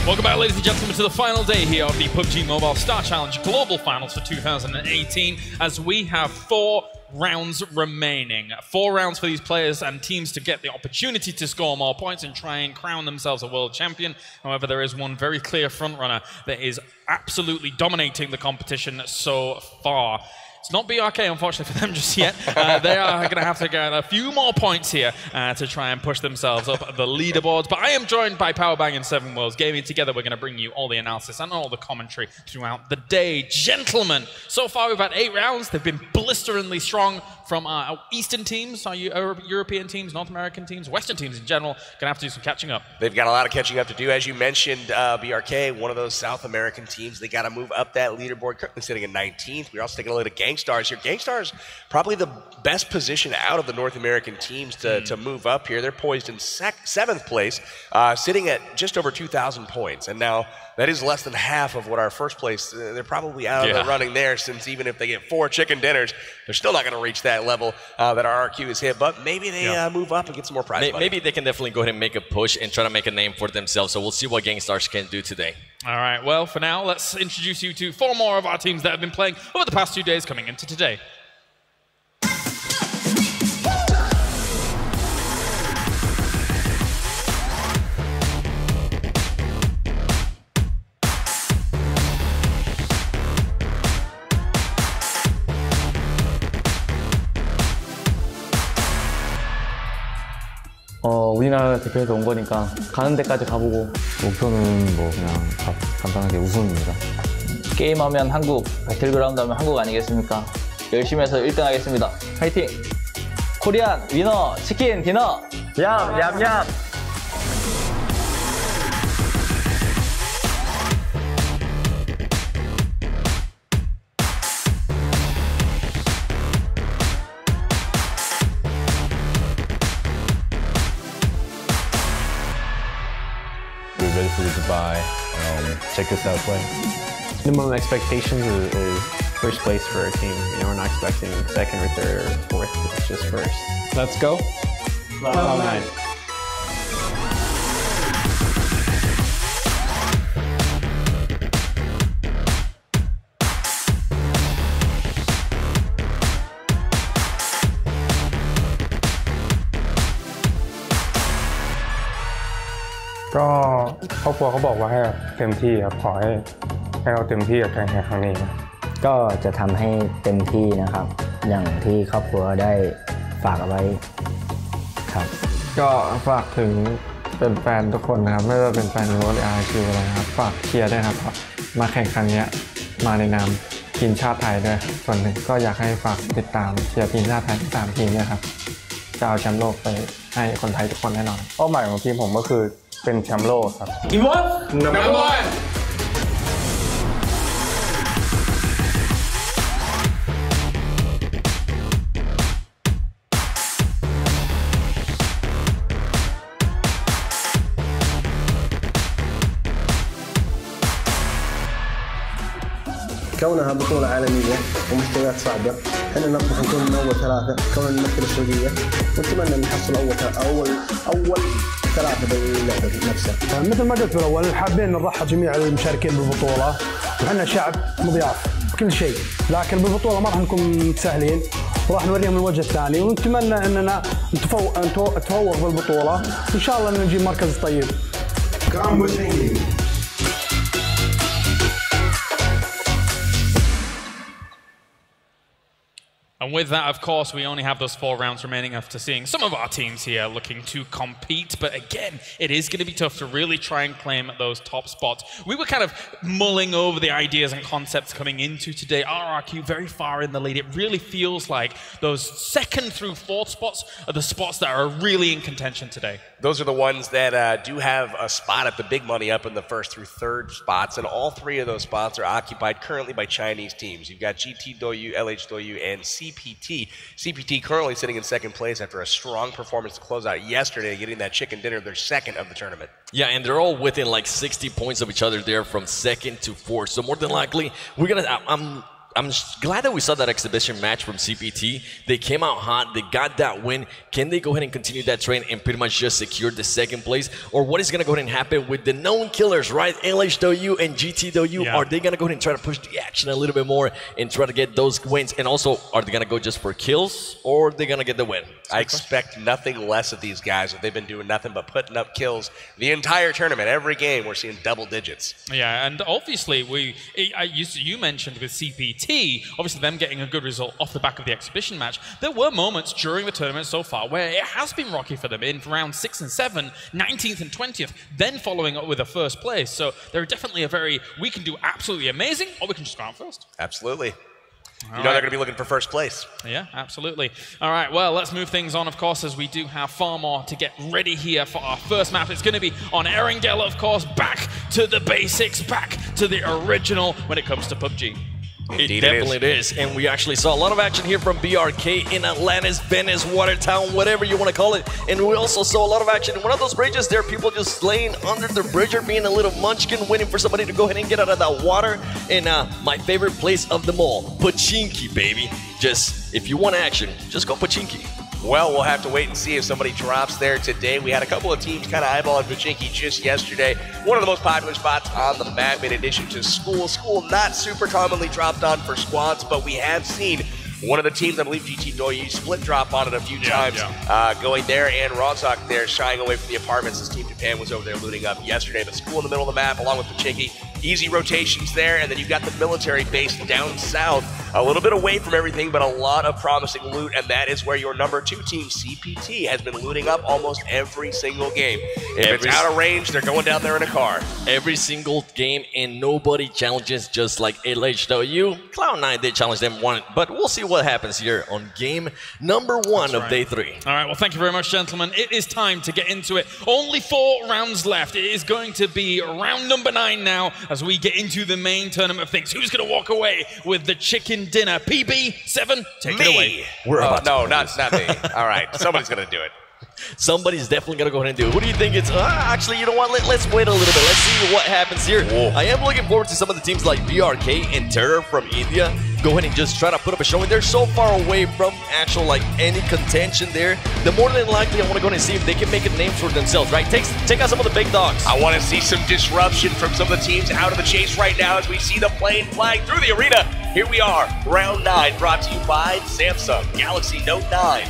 Welcome back, ladies and gentlemen, to the final day here of the PUBG Mobile Star Challenge Global Finals for 2018, as we have 4 rounds remaining. 4 rounds for these players and teams to get the opportunity to score more points and try and crown themselves a world champion. However, there is one very clear frontrunner that is absolutely dominating the competition so far. It's not BRK, unfortunately, for them just yet. They are going to have to get a few more points here to try and push themselves up the leaderboards. But I am joined by Powerbang and 7 Worlds Gaming. Together, we're going to bring you all the analysis and all the commentary throughout the day. Gentlemen, so far we've had 8 rounds. They've been blisteringly strong from our Eastern teams, our European teams, North American teams, Western teams in general. Going to have to do some catching up. They've got a lot of catching up to do. As you mentioned, BRK, one of those South American teams, they got to move up that leaderboard, currently sitting in 19th. We're also taking a look at Gangstars here. Gangstars probably the best position out of the North American teams to move up here. They're poised in 7th place, sitting at just over 2,000 points. And now that is less than half of what our first place, they're probably out of the running there, since even if they get 4 chicken dinners, they're still not going to reach that level that our RQ has hit. But maybe they move up and get some more prize money. Maybe they can definitely go ahead and make a push and try to make a name for themselves. So we'll see what Gangstars can do today. All right, well, for now, let's introduce you to 4 more of our teams that have been playing over the past 2 days coming into today. 우리나라 대표에서 온 거니까 가는 데까지 가보고 목표는 뭐 그냥 간단하게 우승입니다. 게임하면 한국, 배틀그라운드 하면 한국 아니겠습니까? 열심히 해서 1등 하겠습니다. 파이팅! 코리안 위너 치킨 디너! 얌얌얌! Ready for Dubai. Check this out, play. Minimum expectations is first place for our team. You know, we're not expecting 2nd or 3rd or 4th. It's just first. Let's go. Cloud9.ก็ครอบครัวเขาบอกว่าให้เต็มที่ครับขอให้เราเต็มที่กับการแข่งครั้งนี้นะก็จะทำให้เต็มที่นะครับอย่างที่ครอบครัวได้ฝากเอาไว้ครับก็ฝากถึงเป็นแฟนทุกคนนะครับไม่ว่าเป็นแฟนโรดRQอะไรครับฝากเชียร์ด้วยครับมาแข่งครั้งนี้มาในนามทีมชาติไทยด้วยส่วนหนึ่งก็อยากให้ฝากติดตามเชียร์ทีมชาติไทย3 ทีมเนี่ยครับจะเอาแชมป์โลกไปให้คนไทยทุกคนแน่นอนเป้าหมายของทีมผมก็คือเป็นแชมป์โลกครับ Number one كونها بطولة عالمية ومستويات صعبة، احنا نطمح نكون من أول 3 كوننا نمثل السعودية، ونتمنى نحصل أول 3 باللعبة نفسها. مثل ما قلت بالأول حابين نضحى جميع المشاركين بالبطولة، وعندنا شعب مضياف كل شيء، لكن بالبطولة ما راح نكون متساهلين وراح نوريهم الوجه الثاني، ونتمنى أننا نتفوق بالبطولة، وإن شاء الله نجيب مركز طيب. And with that, of course, we only have those 4 rounds remaining after seeing some of our teams here looking to compete. But again, it is going to be tough to really try and claim those top spots. We were kind of mulling over the ideas and concepts coming into today. RRQ very far in the lead. It really feels like those 2nd through 4th spots are the spots that are really in contention today. Those are the ones that do have a spot at the big money up in the 1st through 3rd spots, and all 3 of those spots are occupied currently by Chinese teams. You've got GT Doyu, LH Doyu, and CPT. CPT currently sitting in 2nd place after a strong performance to close out yesterday, getting that chicken dinner, their 2nd of the tournament. Yeah, and they're all within like 60 points of each other there from 2nd to 4th. So more than likely, we're gonna. I'm glad that we saw that exhibition match from CPT. They came out hot. They got that win. Can they go ahead and continue that trend and pretty much just secure the second place? Or what is going to go ahead and happen with the known killers, right? LHW and GTW. Yeah. Are they going to go ahead and try to push the action a little bit more and try to get those wins? And also, are they going to go just for kills or are they going to get the win? I expect nothing less of these guys. They've been doing nothing but putting up kills the entire tournament. Every game, we're seeing double digits. Yeah, and obviously, you mentioned with CPT, obviously them getting a good result off the back of the exhibition match. There were moments during the tournament so far where it has been rocky for them in round 6 and 7, 19th and 20th, then following up with a first place. So they're definitely we can do absolutely amazing, or we can just go out first. Absolutely. All you know right. they're going to be looking for first place. Yeah, absolutely. All right, well, let's move things on, of course, as we do have far more to get ready here for our first map. It's going to be on Erangel, of course, back to the basics, back to the original when it comes to PUBG. It definitely is. And we actually saw a lot of action here from BRK in Atlantis, Venice, Watertown, whatever you want to call it. And we also saw a lot of action in one of those bridges there, people just laying under the bridge or being a little munchkin, waiting for somebody to go ahead and get out of that water. And my favorite place of them all, Pachinki, baby. Just, if you want action, just go Pachinki. Well, we'll have to wait and see if somebody drops there today. We had a couple of teams kind of eyeballing Pachinki just yesterday. One of the most popular spots on the map in addition to School. School not super commonly dropped on for squads, but we have seen one of the teams, I believe GT Doyu, split drop on it a few times, going there, and Rozok there shying away from the apartments as Team Japan was over there looting up yesterday. But School in the middle of the map along with Pachinki, easy rotations there, and then you've got the military base down south, a little bit away from everything, but a lot of promising loot, and that is where your number 2 team, CPT, has been looting up almost every single game. If it's out of range, they're going down there in a car. Every single game, and nobody challenges just like LHW. Cloud9 did challenge them one, but we'll see what happens here on game number 1 of day 3. All right, well, thank you very much, gentlemen. It is time to get into it. Only 4 rounds left. It is going to be round number 9 now as we get into the main tournament of things. Who's going to walk away with the chicken dinner? PB7, take it away. We're about no, not me. All right, somebody's going to do it. Somebody's definitely going to go ahead and do it. Who do you think it's... actually, you know what? Let's wait a little bit. Let's see what happens here. Whoa. I am looking forward to some of the teams like BRK and Terror from India. Go ahead and just try to put up a showing. They're so far away from actual, like, any contention there. The more than likely, I want to go ahead and see if they can make a name for themselves, right? Take out some of the big dogs. I want to see some disruption from some of the teams out of the chase right now as we see the plane flying through the arena. Here we are, round 9, brought to you by Samsung Galaxy Note 9.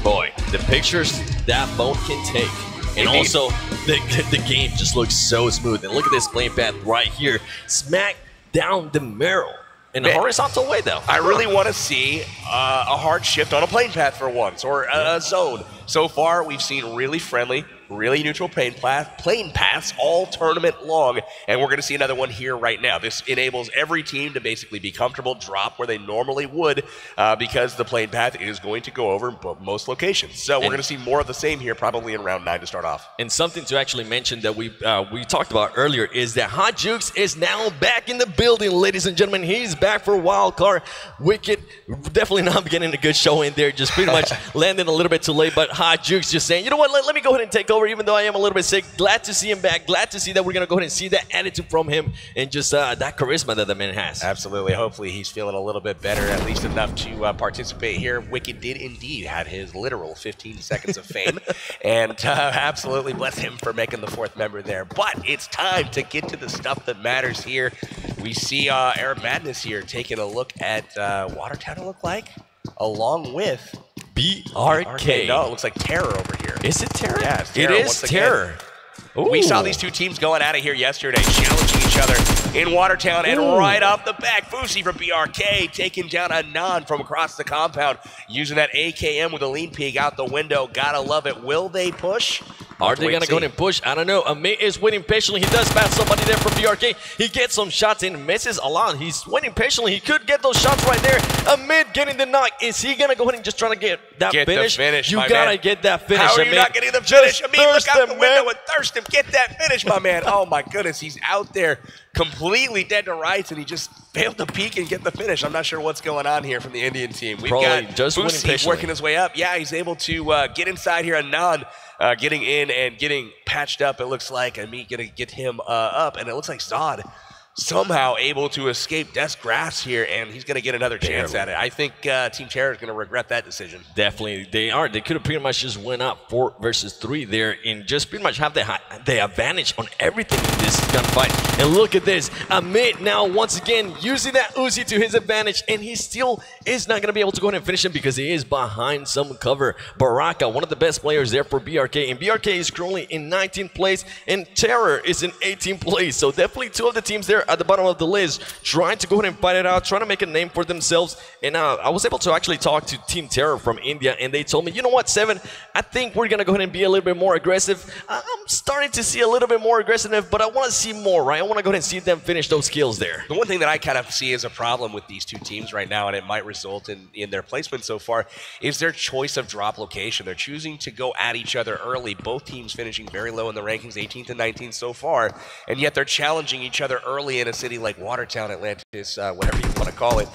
Boy, the pictures that phone can take. And also, the game just looks so smooth. And look at this plane path right here. Smack down the middle. In a horizontal way, though. I really want to see a hard shift on a plane path for once, or a zone. So far, we've seen really friendly, really neutral plane paths all tournament long, and we're going to see another one here right now. This enables every team to basically be comfortable, drop where they normally would, because the plane path is going to go over most locations. So we're going to see more of the same here, probably in round 9 to start off. And something to actually mention that we talked about earlier is that Hot Jukes is now back in the building, ladies and gentlemen. He's back for Wild Card. Wicked, definitely not getting a good show in there, just pretty much landing a little bit too late, but Hot Jukes just saying, you know what, let me go ahead and take over, even though I am a little bit sick. Glad to see him back. Glad to see that we're going to go ahead and see that attitude from him and just that charisma that the man has. Absolutely. Hopefully he's feeling a little bit better, at least enough to participate here. Wicked did indeed have his literal 15 seconds of fame, and absolutely bless him for making the 4th member there. But it's time to get to the stuff that matters here. We see Arab Madness here taking a look at Watertown, it look like, along with BRK. No, it looks like Terror over here. Is it Terror? Yeah, it's Terror. It is Terror. We saw these 2 teams going at it here yesterday, challenging each other in Watertown, and right off the back, Fusi from BRK taking down Anon from across the compound, using that AKM with a lean peek out the window. Gotta love it. Will they push? Are they going to go ahead and push? I don't know. Amit is waiting patiently. He does pass somebody there from BRK. He gets some shots and misses a lot. He's waiting patiently. He could get those shots right there. Amit getting the knock. Is he going to go ahead and just try to get that finish? The finish, you got to get that finish, How are you Amit. not getting the finish? Amit, look out the window and thirst him. Get that finish, my man. Oh, my goodness. He's out there completely dead to rights, and he just failed to peek and get the finish. I'm not sure what's going on here from the Indian team. We've got just Fusi working his way up. Yeah, he's able to get inside here. Anon getting in and getting patched up. It looks like Amit going to get him up, and it looks like Zod somehow able to escape Death's grasp here, and he's going to get another chance at it. I think Team Terror is going to regret that decision. Definitely, they are. They could have pretty much just went up 4 versus 3 there and just pretty much have the advantage on everything in this gunfight. And look at this, Amit now once again using that Uzi to his advantage, and he still is not going to be able to go ahead and finish him because he is behind some cover. Baraka, one of the best players there for BRK, and BRK is currently in 19th place, and Terror is in 18th place. So definitely 2 of the teams there at the bottom of the list trying to go ahead and fight it out, trying to make a name for themselves. And I was able to actually talk to Team Terror from India, and they told me, you know what, Seven, I think we're gonna go ahead and be a little bit more aggressive. I'm starting to see a little bit more aggressiveness, but I want to see more, right? I want to go ahead and see them finish those kills there. The one thing that I kind of see as a problem with these 2 teams right now, and it might result in their placement so far, is their choice of drop location. They're choosing to go at each other early, both teams finishing very low in the rankings, 18th and 19th so far, and yet they're challenging each other early in a city like Watertown, Atlantis, whatever you want to call it.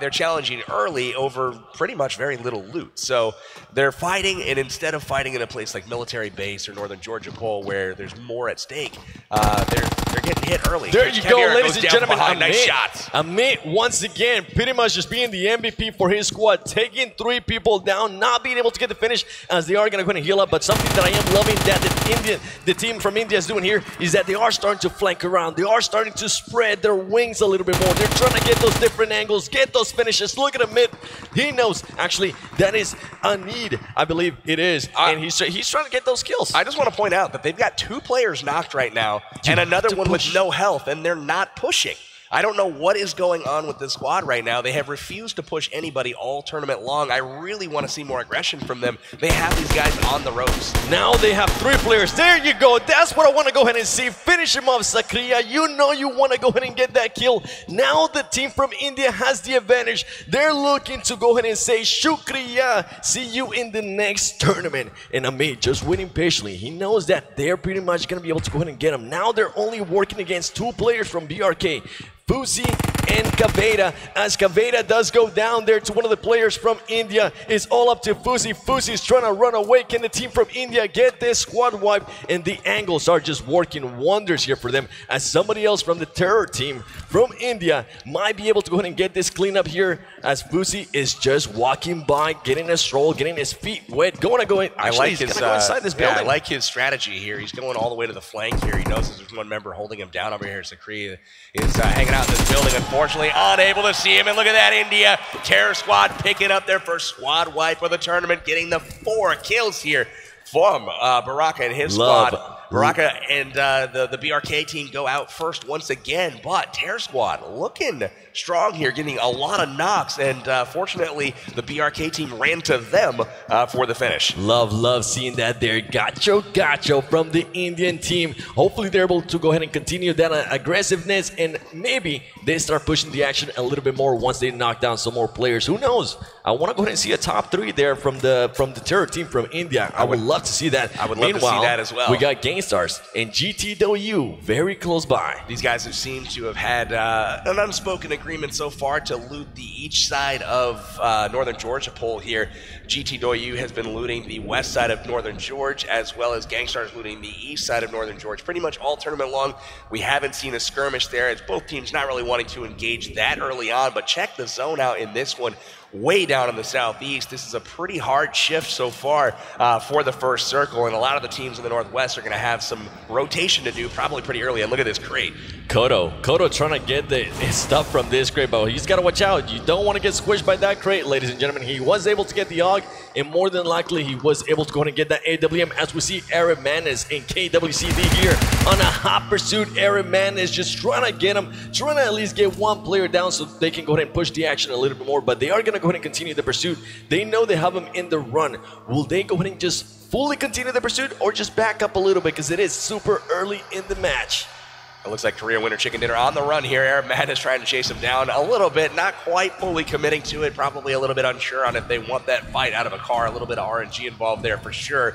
They're challenging early over pretty much very little loot. So they're fighting, and instead of fighting in a place like Military Base or Northern Georgia Pole where there's more at stake, they're getting hit early. There you go, ladies and gentlemen. Nice shots. Amit once again pretty much just being the MVP for his squad, taking 3 people down, not being able to get the finish as they are going to go ahead and heal up. But something that I am loving that the team from India is doing here is that they are starting to flank around. They are starting to spread their wings a little bit more. They're trying to get those different angles, get those finishes. Look at Amit. He knows, actually, that is a need. I believe it is. And he's trying to get those kills. I just want to point out that they've got 2 players knocked right now and another one with no health, and they're not pushing. I don't know what is going on with this squad right now. They have refused to push anybody all tournament long. I really want to see more aggression from them. They have these guys on the ropes. Now they have 3 players. There you go. That's what I want to go ahead and see. Finish him off, Sakriya. You know you want to go ahead and get that kill. Now the team from India has the advantage. They're looking to go ahead and say, Shukriya, see you in the next tournament. And Amit just waiting patiently. He knows that they're pretty much going to be able to go ahead and get him. Now they're only working against 2 players from BRK. Fusi and Kaveda, as Kaveda does go down there to one of the players from India. It's all up to Fusi. Fusi's trying to run away. Can the team from India get this squad wipe? And the angles are just working wonders here for them, as somebody else from the Terror team from India might be able to go ahead and get this clean up here, as Fusi is just walking by, getting a stroll, getting his feet wet, going. I like his go inside this building. I like his strategy here. He's going all the way to the flank here. He knows there's one member holding him down over here. Sakri is hanging out in this building, unfortunately, unable to see him. And look at that, India Terror squad picking up their first squad wipe for the tournament, getting the 4 kills here from Baraka and his squad. Baraka and the BRK team go out first once again, but Terror squad looking strong here, getting a lot of knocks, and fortunately the BRK team ran to them for the finish. Love seeing that there. Gacho from the Indian team. Hopefully they're able to go ahead and continue that aggressiveness, and maybe they start pushing the action a little bit more once they knock down some more players. Who knows? I want to go ahead and see a top 3 there from the Terror team from India. I would love to see that. I would love to see that as well. We got Stars and GTW very close by. These guys have seemed to have had an unspoken agreement so far to loot each side of Northern Georgia Pole here. GTW has been looting the west side of Northern Georgia, as well as Gangstars looting the east side of Northern Georgia. Pretty much all tournament long, we haven't seen a skirmish there, as both teams not really wanting to engage that early on, but check the zone out in this one. Way down in the southeast. This is a pretty hard shift so far for the first circle, and a lot of the teams in the northwest are going to have some rotation to do probably pretty early. And look at this crate. Kodo trying to get the stuff from this crate, but he's got to watch out. You don't want to get squished by that crate, ladies and gentlemen. He was able to get the AUG, and more than likely he was able to go ahead and get that AWM, as we see Arab Manis in KWCD here on a hot pursuit. Arab Manis just trying to get him, trying to at least get 1 player down so they can go ahead and push the action a little bit more, but they are going to go ahead and continue the pursuit. They know they have him in the run. Will they go ahead and just fully continue the pursuit, or just back up a little bit, because it is super early in the match? It looks like Korea Winter Chicken Dinner on the run here. Arab Man is trying to chase him down a little bit, not quite fully committing to it, probably a little bit unsure on if they want that fight out of a car. A little bit of RNG involved there for sure.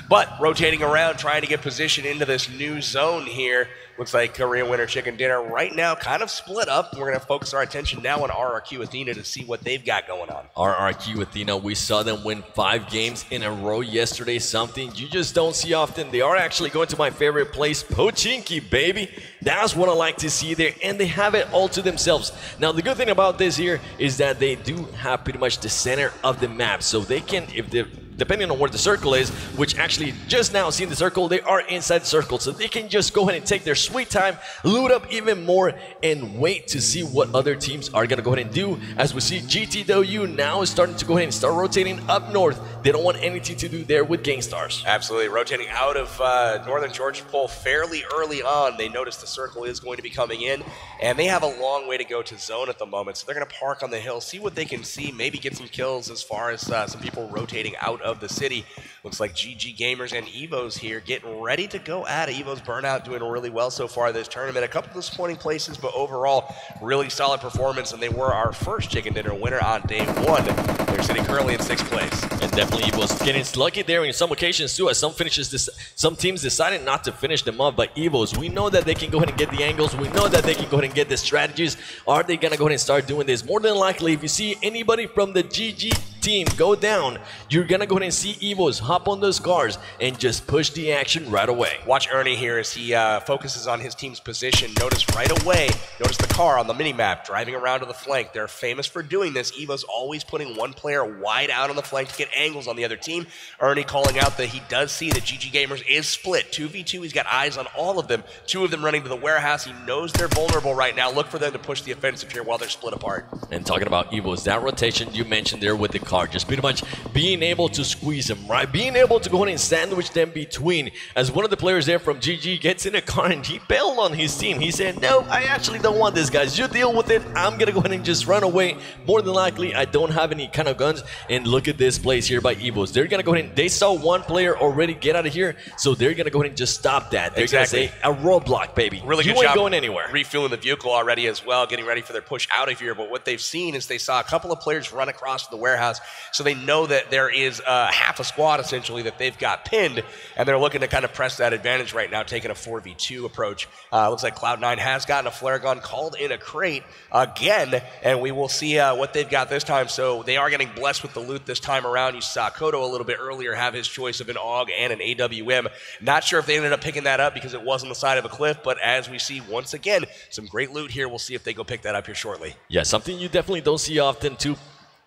But rotating around, trying to get position into this new zone here. Looks like Korean winner chicken dinner right now kind of split up. We're going to focus our attention now on RRQ Athena to see what they've got going on. RRQ Athena, we saw them win 5 games in a row yesterday, something you just don't see often. They are actually going to my favorite place, Pochinki, baby. That's what I like to see there, and they have it all to themselves. Now, the good thing about this here is that they do have pretty much the center of the map, so they can, if they're depending on where the circle is, which actually just now seeing the circle, they are inside the circle. So they can just go ahead and take their sweet time, loot up even more, and wait to see what other teams are going to go ahead and do. As we see GTW now is starting to go ahead and start rotating up north. They don't want anything to do there with Gangstars. Absolutely. Rotating out of Northern Georgia Pole fairly early on. They notice the circle is going to be coming in, and they have a long way to go to zone at the moment. So they're going to park on the hill, see what they can see, maybe get some kills as far as some people rotating out of the city. Looks like GG Gamers and Evo's here getting ready to go at it. Evo's Burnout doing really well so far this tournament. A couple disappointing places, but overall, really solid performance, and they were our first chicken dinner winner on day 1. They're sitting currently in 6th place. And definitely Evo's getting lucky there in some occasions too, as some teams decided not to finish them off, but Evo's, we know that they can go ahead and get the angles. We know that they can go ahead and get the strategies. Are they going to go ahead and start doing this? More than likely, if you see anybody from the GG team go down, you're going to go ahead and see Evo's hop on those cars and just push the action right away. Watch Ernie here as he focuses on his team's position. Notice right away, notice the car on the mini-map driving around to the flank. They're famous for doing this. Evo's always putting one player wide out on the flank to get angles on the other team. Ernie calling out that he does see that GG Gamers is split. 2v2, he's got eyes on all of them. 2 of them running to the warehouse. He knows they're vulnerable right now. Look for them to push the offensive here while they're split apart. And talking about Evo's, that rotation you mentioned there with the car, just pretty much being able to squeeze them, right? Being able to go ahead and sandwich them between. As one of the players there from GG gets in a car and he bailed on his team. He said, no, I actually don't want this, guys. You deal with it. I'm going to go ahead and just run away. More than likely, I don't have any kind of guns. And look at this place here by Evo's. They're going to go ahead and, they saw one player already get out of here, so they're going to go ahead and just stop that. They're going to say, a roadblock, baby. Really you good ain't job going anywhere. Refueling the vehicle already as well, getting ready for their push out of here. But what they've seen is they saw a couple of players run across the warehouse, so they know that there is half a squad essentially that they've got pinned, and they're looking to kind of press that advantage right now, taking a 4v2 approach. Looks like Cloud9 has gotten a flare gun, called in a crate again, and we will see what they've got this time. So they are getting blessed with the loot this time around. You saw Kodo a little bit earlier have his choice of an AUG and an AWM. Not sure if they ended up picking that up because it was on the side of a cliff, but as we see once again, some great loot here. We'll see if they go pick that up here shortly. Yeah, something you definitely don't see often too.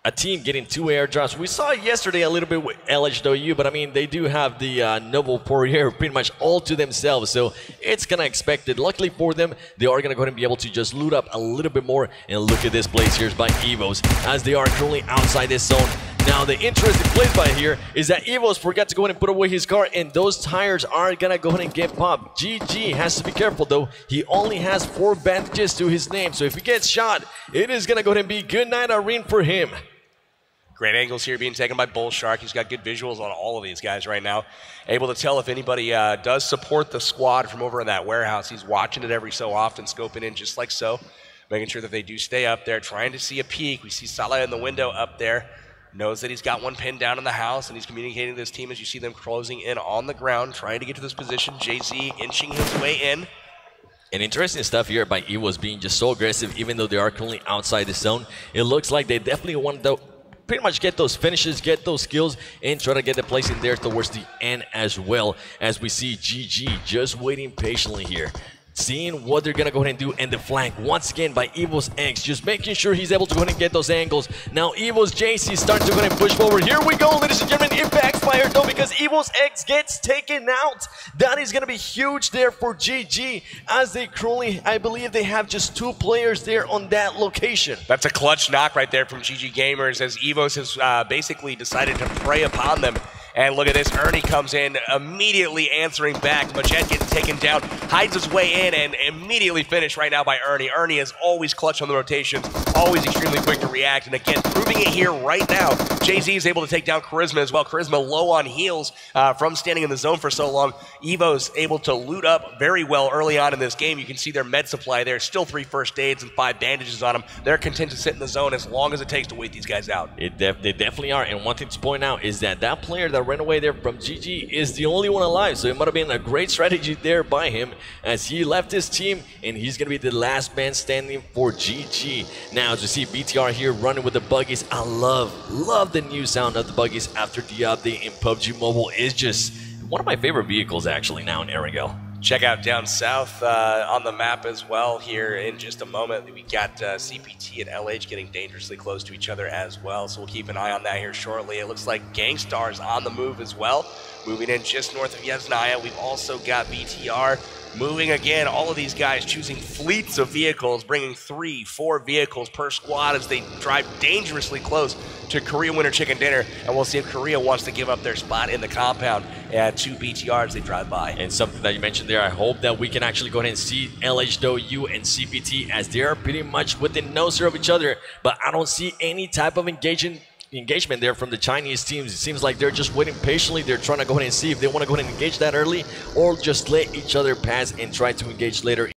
A team getting 2 airdrops. We saw it yesterday a little bit with LHW, but I mean, they do have the Noble Poirier pretty much all to themselves, so it's kind of expected. Luckily for them, they are going to go ahead and be able to just loot up a little bit more. And look at this place here by Evo's, as they are currently outside this zone. Now, the interesting place by here is that Evo's forgot to go ahead and put away his car, and those tires are going to go ahead and get popped. GG has to be careful, though. He only has 4 bandages to his name, so if he gets shot, it is going to go ahead and be good night Irene for him. Great angles here being taken by Bullshark. He's got good visuals on all of these guys right now. Able to tell if anybody does support the squad from over in that warehouse. He's watching it every so often, scoping in just like so, making sure that they do stay up there, trying to see a peek. We see Salah in the window up there. Knows that he's got one pinned down in the house, and he's communicating to his team as you see them closing in on the ground, trying to get to this position. Jay-Z inching his way in. And interesting stuff here by Evo's being just so aggressive, even though they are currently outside the zone. It looks like they definitely want to pretty much get those finishes, get those kills, and try to get the place in there towards the end as well. As we see GG just waiting patiently here, seeing what they're going to go ahead and do, and the flank once again by Evo's X, just making sure he's able to go ahead and get those angles. Now Evo's JC is starting to go ahead and push forward. Here we go, ladies and gentlemen. It backfired though, because Evo's X gets taken out. That is going to be huge there for GG, as they currently, I believe they have just 2 players there on that location. That's a clutch knock right there from GG Gamers, as Evo's has basically decided to prey upon them. And look at this, Ernie comes in, immediately answering back. Majed gets taken down, hides his way in, and immediately finished right now by Ernie. Ernie is always clutch on the rotations, always extremely quick to react, and again, proving it here right now. Jay-Z is able to take down Charisma as well. Charisma low on heals from standing in the zone for so long. Evo's able to loot up very well early on in this game. You can see their med supply there. Still 3 first aids and 5 bandages on them. They're content to sit in the zone as long as it takes to wait these guys out. They definitely are, and one thing to point out is that that player that that ran away there from GG is the only one alive. So it might have been a great strategy there by him as he left his team, and he's going to be the last man standing for GG. Now, as you see BTR here running with the buggies, I love the new sound of the buggies after the update in PUBG Mobile. Is just one of my favorite vehicles actually now in Erangel. Check out down south on the map as well here in just a moment. We got CPT and LH getting dangerously close to each other as well, so we'll keep an eye on that here shortly. It looks like Gangstar's on the move as well, moving in just north of Yesnaya. We've also got BTR moving again. All of these guys choosing fleets of vehicles, bringing 3-4 vehicles per squad as they drive dangerously close to Korea Winter Chicken Dinner, and we'll see if Korea wants to give up their spot in the compound and 2 BTR as they drive by. And something that you mentioned there, I hope that we can actually go ahead and see LHW and CPT as they are pretty much within no sir of each other, but I don't see any type of engagement there from the Chinese teams. It seems like they're just waiting patiently. They're trying to go ahead and see if they want to go ahead and engage that early or just let each other pass and try to engage later.